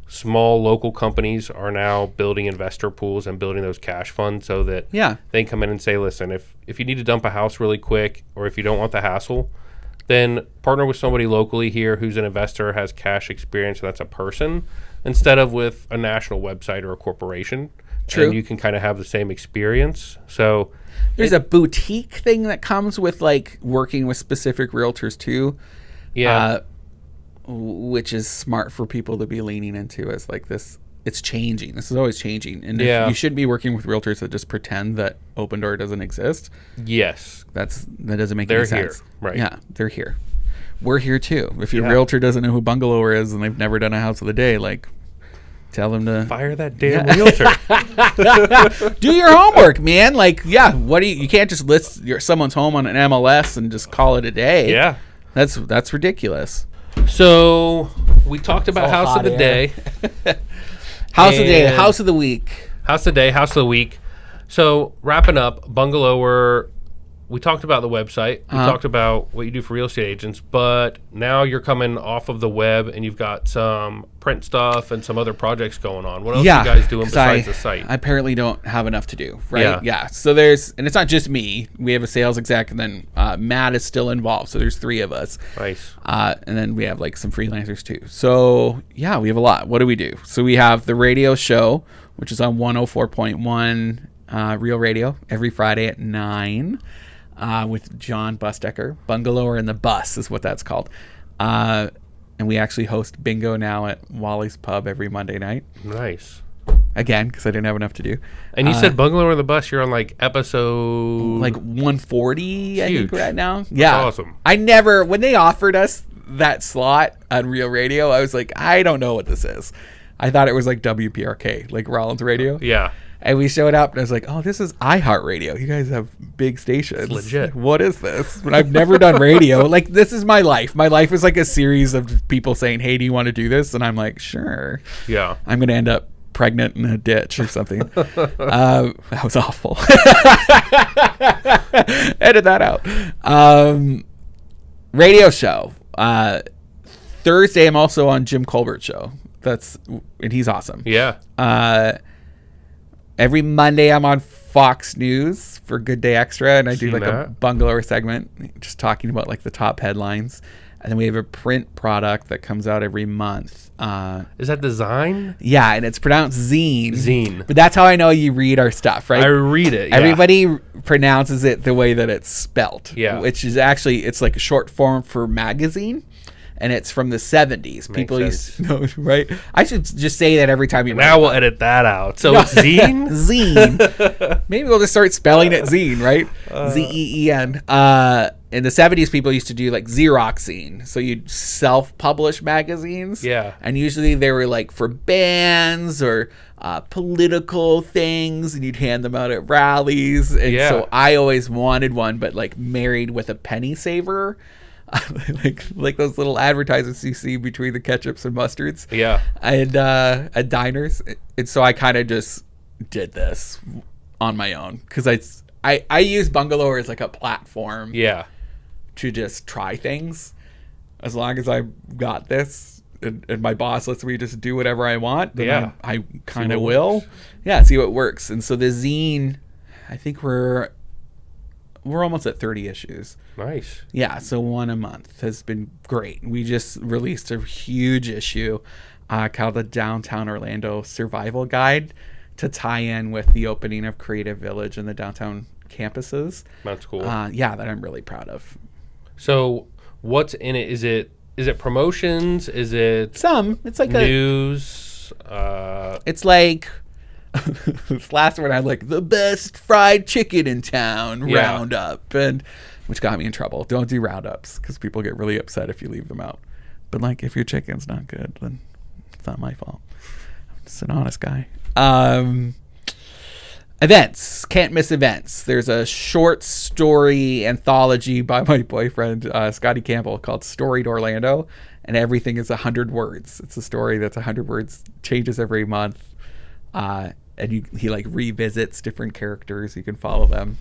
small local companies are now building investor pools and building those cash funds so that they can come in and say, listen, if you need to dump a house really quick, or if you don't want the hassle, then partner with somebody locally here who's an investor, has cash experience, and that's a person, instead of with a national website or a corporation. True. And you can kind of have the same experience. So there's a boutique thing that comes with like working with specific realtors too. Yeah. Which is smart for people to be leaning into as like this. It's changing. This is always changing. And you shouldn't be working with realtors that just pretend that Open Door doesn't exist. Yes. That doesn't make any sense. Here. Right. Yeah, they're here. we're here too. If your Yeah. realtor doesn't know who Bungalower is and they've never done a house of the day, like, tell them to Fire that damn realtor. do your homework, man. Like, yeah, you can't just list someone's home on an MLS and just call it a day. Yeah. That's ridiculous. So we talked about all House hot of the air. Day. House of the day, And- house of the week. House of the Day, House of the Week. So wrapping up, Bungalower, we talked about the website. We talked about what you do for real estate agents, but now you're coming off of the web and you've got some print stuff and some other projects going on. What else are you guys doing 'cause besides the site? I apparently don't have enough to do, right? Yeah. So and it's not just me. We have a sales exec, and then Matt is still involved. So there's 3 of us. Nice. And then we have like some freelancers too. So yeah, we have a lot. What do we do? So we have the radio show, which is on 104.1 Real Radio every Friday at 9 with John Busdecker. Bungalower in the Bus is what that's called. And we actually host bingo now at Wally's Pub every Monday night. Nice. Again, because I didn't have enough to do. And you said Bungalower in the Bus, you're on like episode... Like 140, I think, Huge. right now. Yeah. awesome. When they offered us that slot on Real Radio, I was like, I don't know what this is. I thought it was like WPRK, like Rollins Radio. Yeah. And we showed up, and I was like, oh, this is iHeartRadio. You guys have big stations. It's legit. What is this? But I've never done radio. Like, this is my life. My life is like a series of people saying, hey, do you want to do this? And I'm like, sure. Yeah. I'm going to end up pregnant in a ditch or something. That was awful. Edit that out. Radio show. Thursday, I'm also on Jim Colbert's show. And he's awesome. Yeah. Every Monday, I'm on Fox News for Good Day Extra, and I do like a that. Bungalower segment, just talking about like the top headlines. And then we have a print product that comes out every month. Is that design? Yeah, and it's pronounced zine. Zine. But that's how I know you read our stuff, right? I read it. Yeah. Everybody pronounces it the way that it's spelt. Yeah. Which is actually, it's like a short form for magazine. And it's from the 70s. People used to know, right? I should just say that every time you Now we'll edit that out. So it's zine? Zine. Maybe we'll just start spelling it zine, right? Zeen. In the 70s, people used to do like Xerox zine. So you'd self-publish magazines. Yeah. And usually they were like for bands or political things, and you'd hand them out at rallies. And Yeah. so I always wanted one, but like married with a penny saver. like those little advertisements you see between the ketchups and mustards. Yeah. And at diners. And so I kind of just did this on my own because I use Bungalower as like a platform Yeah. to just try things. As long as I got this and my boss lets me just do whatever I want, then Yeah. I kind of what will. works. Yeah, see what works. And so the zine, I think we're almost at 30 issues. Nice. Yeah, so one a month has been great. We just released a huge issue called the Downtown Orlando Survival Guide to tie in with the opening of Creative Village and the downtown campuses. That's cool. Yeah, that I'm really proud of. So what's in it? Is it promotions? Is it It's like news? it's like this last one I had like the best fried chicken in town Yeah. roundup, and which got me in trouble. Don't do roundups because people get really upset if you leave them out. But like if your chicken's not good, then it's not my fault. I'm just an honest guy. Events, can't miss events. There's a short story anthology by my boyfriend Scotty Campbell called Storied Orlando, and everything is 100 words. It's a story that's 100 words, changes every month. And he like revisits different characters. You can follow them.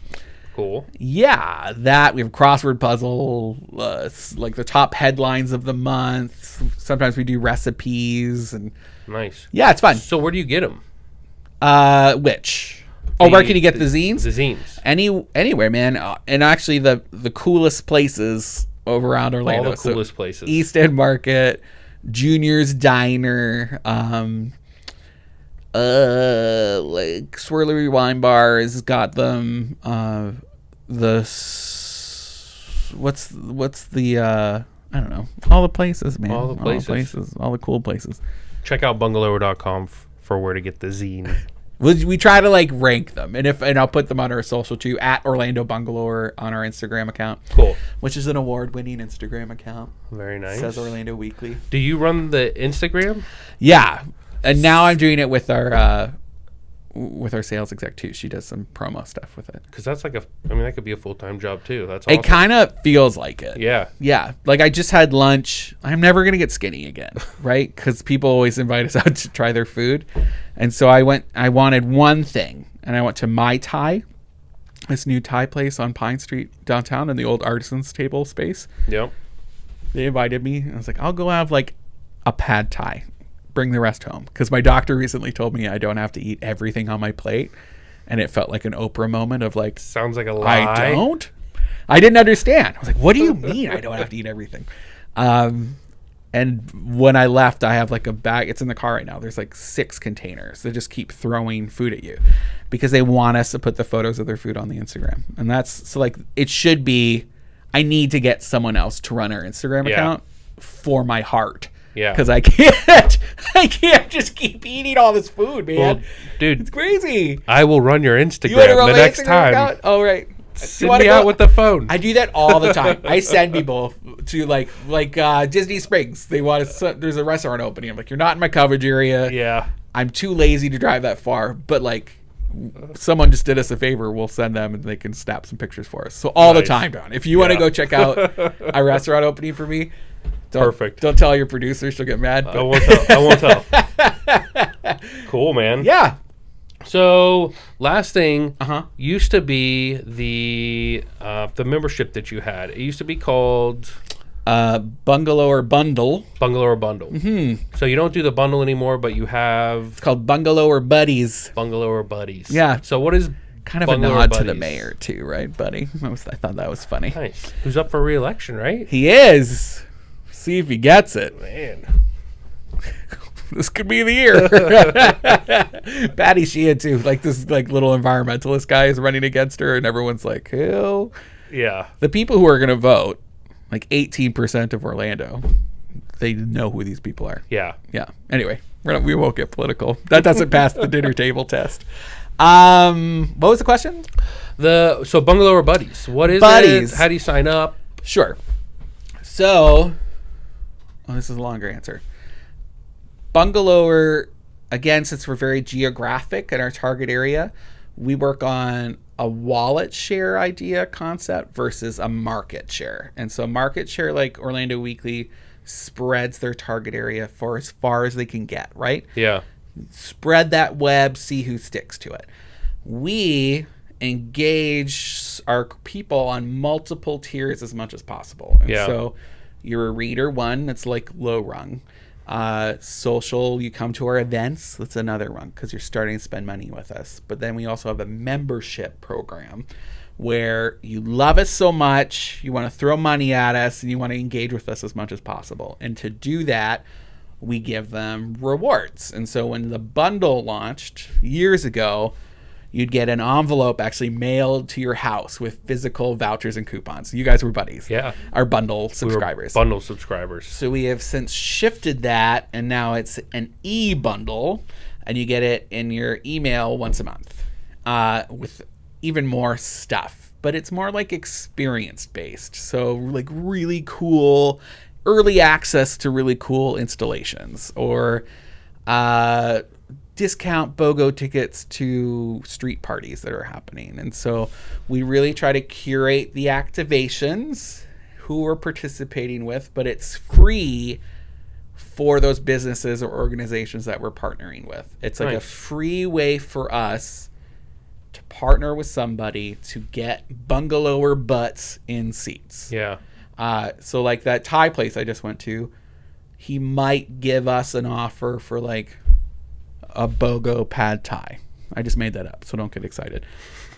Cool. Yeah, that we have a crossword puzzle, like the top headlines of the month. Sometimes we do recipes, and Nice. yeah, it's fun. So where do you get them? Which? Where can you get the zines? The zines. Anywhere, man. And actually, the coolest places over around Orlando. All the coolest places. East End Market, Junior's Diner, like Swirlery Wine Bar has got them. What's the I don't know. All the places, man. All the places. All the cool places. Check out bungalower.com for where to get the zine. We try to like rank them, and I'll put them on our social too, at Orlando Bungalower on our Instagram account. Cool. Which is an award-winning Instagram account. Very nice. Says Orlando Weekly. Do you run the Instagram? Yeah, and now I'm doing it with our sales exec too. She does some promo stuff with it. Because that's like that could be a full-time job too. That's awesome. It kind of feels like it. Yeah. Like I just had lunch. I'm never gonna get skinny again, right? Because people always invite us out to try their food, and so I wanted one thing, and I went to My Thai, this new Thai place on Pine Street downtown in the old Artisans Table space. Yep. They invited me. I was like, I'll go have like a pad Thai. Bring the rest home, because my doctor recently told me I don't have to eat everything on my plate, and it felt like an Oprah moment of like, sounds like a lie. I didn't understand. I was like, what do you mean I don't have to eat everything? And when I left, I have like a bag. It's in the car right now. There's like 6 containers. They just keep throwing food at you because they want us to put the photos of their food on the Instagram. And that's so like, it should be, I need to get someone else to run our Instagram account for my heart. Yeah. Because I can't just keep eating all this food, man. Well, dude, it's crazy. I will run your Instagram the next Instagram time. Account? Oh, right. Send me out with the phone. I do that all the time. I send people to like Disney Springs. They want to. There's a restaurant opening. I'm like, you're not in my coverage area. Yeah. I'm too lazy to drive that far. But like, someone just did us a favor. We'll send them and they can snap some pictures for us. So all the time, Don. If you want to go check out a restaurant opening for me. Perfect. Don't tell your producer; she'll get mad. I won't tell. Cool, man. Yeah. So last thing used to be the membership that you had. It used to be called Bungalower Bundle. Bungalower Bundle. Mm-hmm. So you don't do the bundle anymore, but you have it's called Bungalower Buddies. Bungalower Buddies. Yeah. So what is kind of Bungalower a nod Buddies? To the mayor too, right, buddy? I thought that was funny. Nice. Who's up for re-election, right? He is. See if he gets it. Man. This could be the year. Patty Sheehan too. Like this little environmentalist guy is running against her, and everyone's like, hell. Yeah. The people who are going to vote, like 18% of Orlando, they know who these people are. Yeah. Yeah. Anyway, we won't get political. That doesn't pass the dinner table test. What was the question? So Bungalower Buddies. What is Buddies. it? How do you sign up? Sure. So, this is a longer answer. Bungalower, again, since we're very geographic in our target area, we work on a wallet share idea concept versus a market share. And so market share, like Orlando Weekly, spreads their target area for as far as they can get, right? Yeah. Spread that web, see who sticks to it. We engage our people on multiple tiers as much as possible. And so you're a reader, one, that's like low rung. Social, you come to our events, that's another one because you're starting to spend money with us. But then we also have a membership program where you love us so much, you want to throw money at us, and you want to engage with us as much as possible. And to do that, we give them rewards. And so when the bundle launched years ago, you'd get an envelope actually mailed to your house with physical vouchers and coupons. You guys were buddies. Yeah. Our bundle subscribers. Bundle subscribers. So we have since shifted that, and now it's an e-bundle, and you get it in your email once a month with even more stuff. But it's more like experience-based. So like really cool early access to really cool installations, or discount BOGO tickets to street parties that are happening. And so we really try to curate the activations, who we're participating with, but it's free for those businesses or organizations that we're partnering with. It's like a free way for us to partner with somebody to get bungalower butts in seats. Yeah. So like that Thai place I just went to, he might give us an offer for like a BOGO pad Thai. I just made that up, so don't get excited.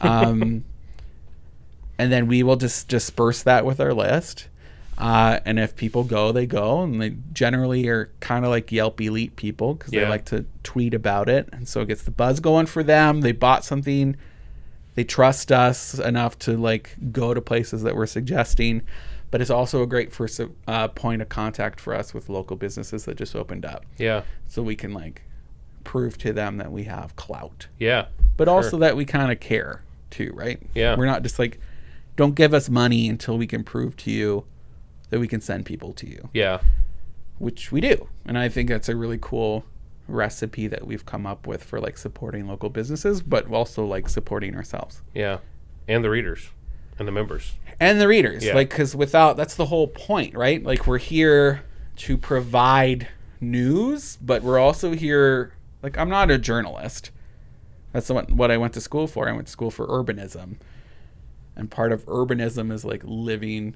And then we will just disperse that with our list. And if people go, they go. And they generally are kind of like Yelp elite people because they like to tweet about it. And so it gets the buzz going for them. They bought something. They trust us enough to like go to places that we're suggesting. But it's also a great first point of contact for us with local businesses that just opened up. Yeah. So we can like prove to them that we have clout, Yeah. but sure. also that we kind of care too, right? Yeah. We're not just like, don't give us money until we can prove to you that we can send people to you, Yeah. which we do. And I think that's a really cool recipe that we've come up with for like supporting local businesses, but also like supporting ourselves. Yeah. And the readers and the members. And the readers. Yeah. Like, because that's the whole point, right? Like, we're here to provide news, but we're also here, like, I'm not a journalist. That's what I went to school for. I went to school for urbanism. And part of urbanism is like living,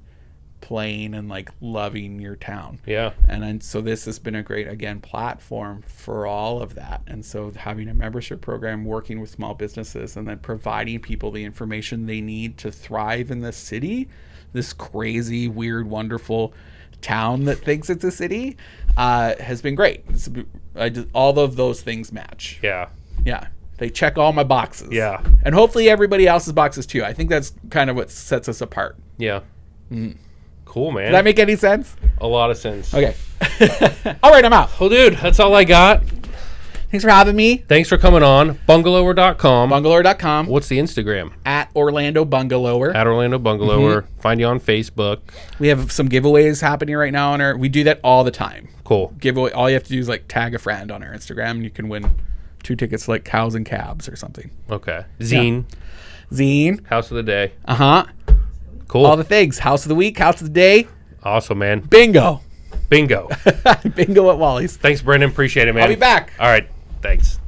playing, and like loving your town. Yeah. And so this has been a great, again, platform for all of that. And so having a membership program, working with small businesses, and then providing people the information they need to thrive in this city, this crazy, weird, wonderful town that thinks it's a city, has been great. All of those things match. Yeah. Yeah. They check all my boxes. Yeah. And hopefully everybody else's boxes too. I think that's kind of what sets us apart. Yeah. Cool, man. Does that make any sense? A lot of sense. Okay. All right, I'm out. Well, dude, that's all I got. Thanks for having me. Thanks for coming on. Bungalower.com. Bungalower.com. What's the Instagram? At Orlando Bungalower. At Orlando Bungalower. Find you on Facebook. We have some giveaways happening right now we do that all the time. Cool. Giveaway. All you have to do is like tag a friend on our Instagram and you can win 2 tickets to like Cows and Cabs or something. Okay. Zine. Zine. House of the Day. Uh-huh. Cool. All the things. House of the week, house of the day. Awesome, man. Bingo. Bingo. Bingo at Wally's. Thanks, Brendan. Appreciate it, man. I'll be back. All right. Thanks.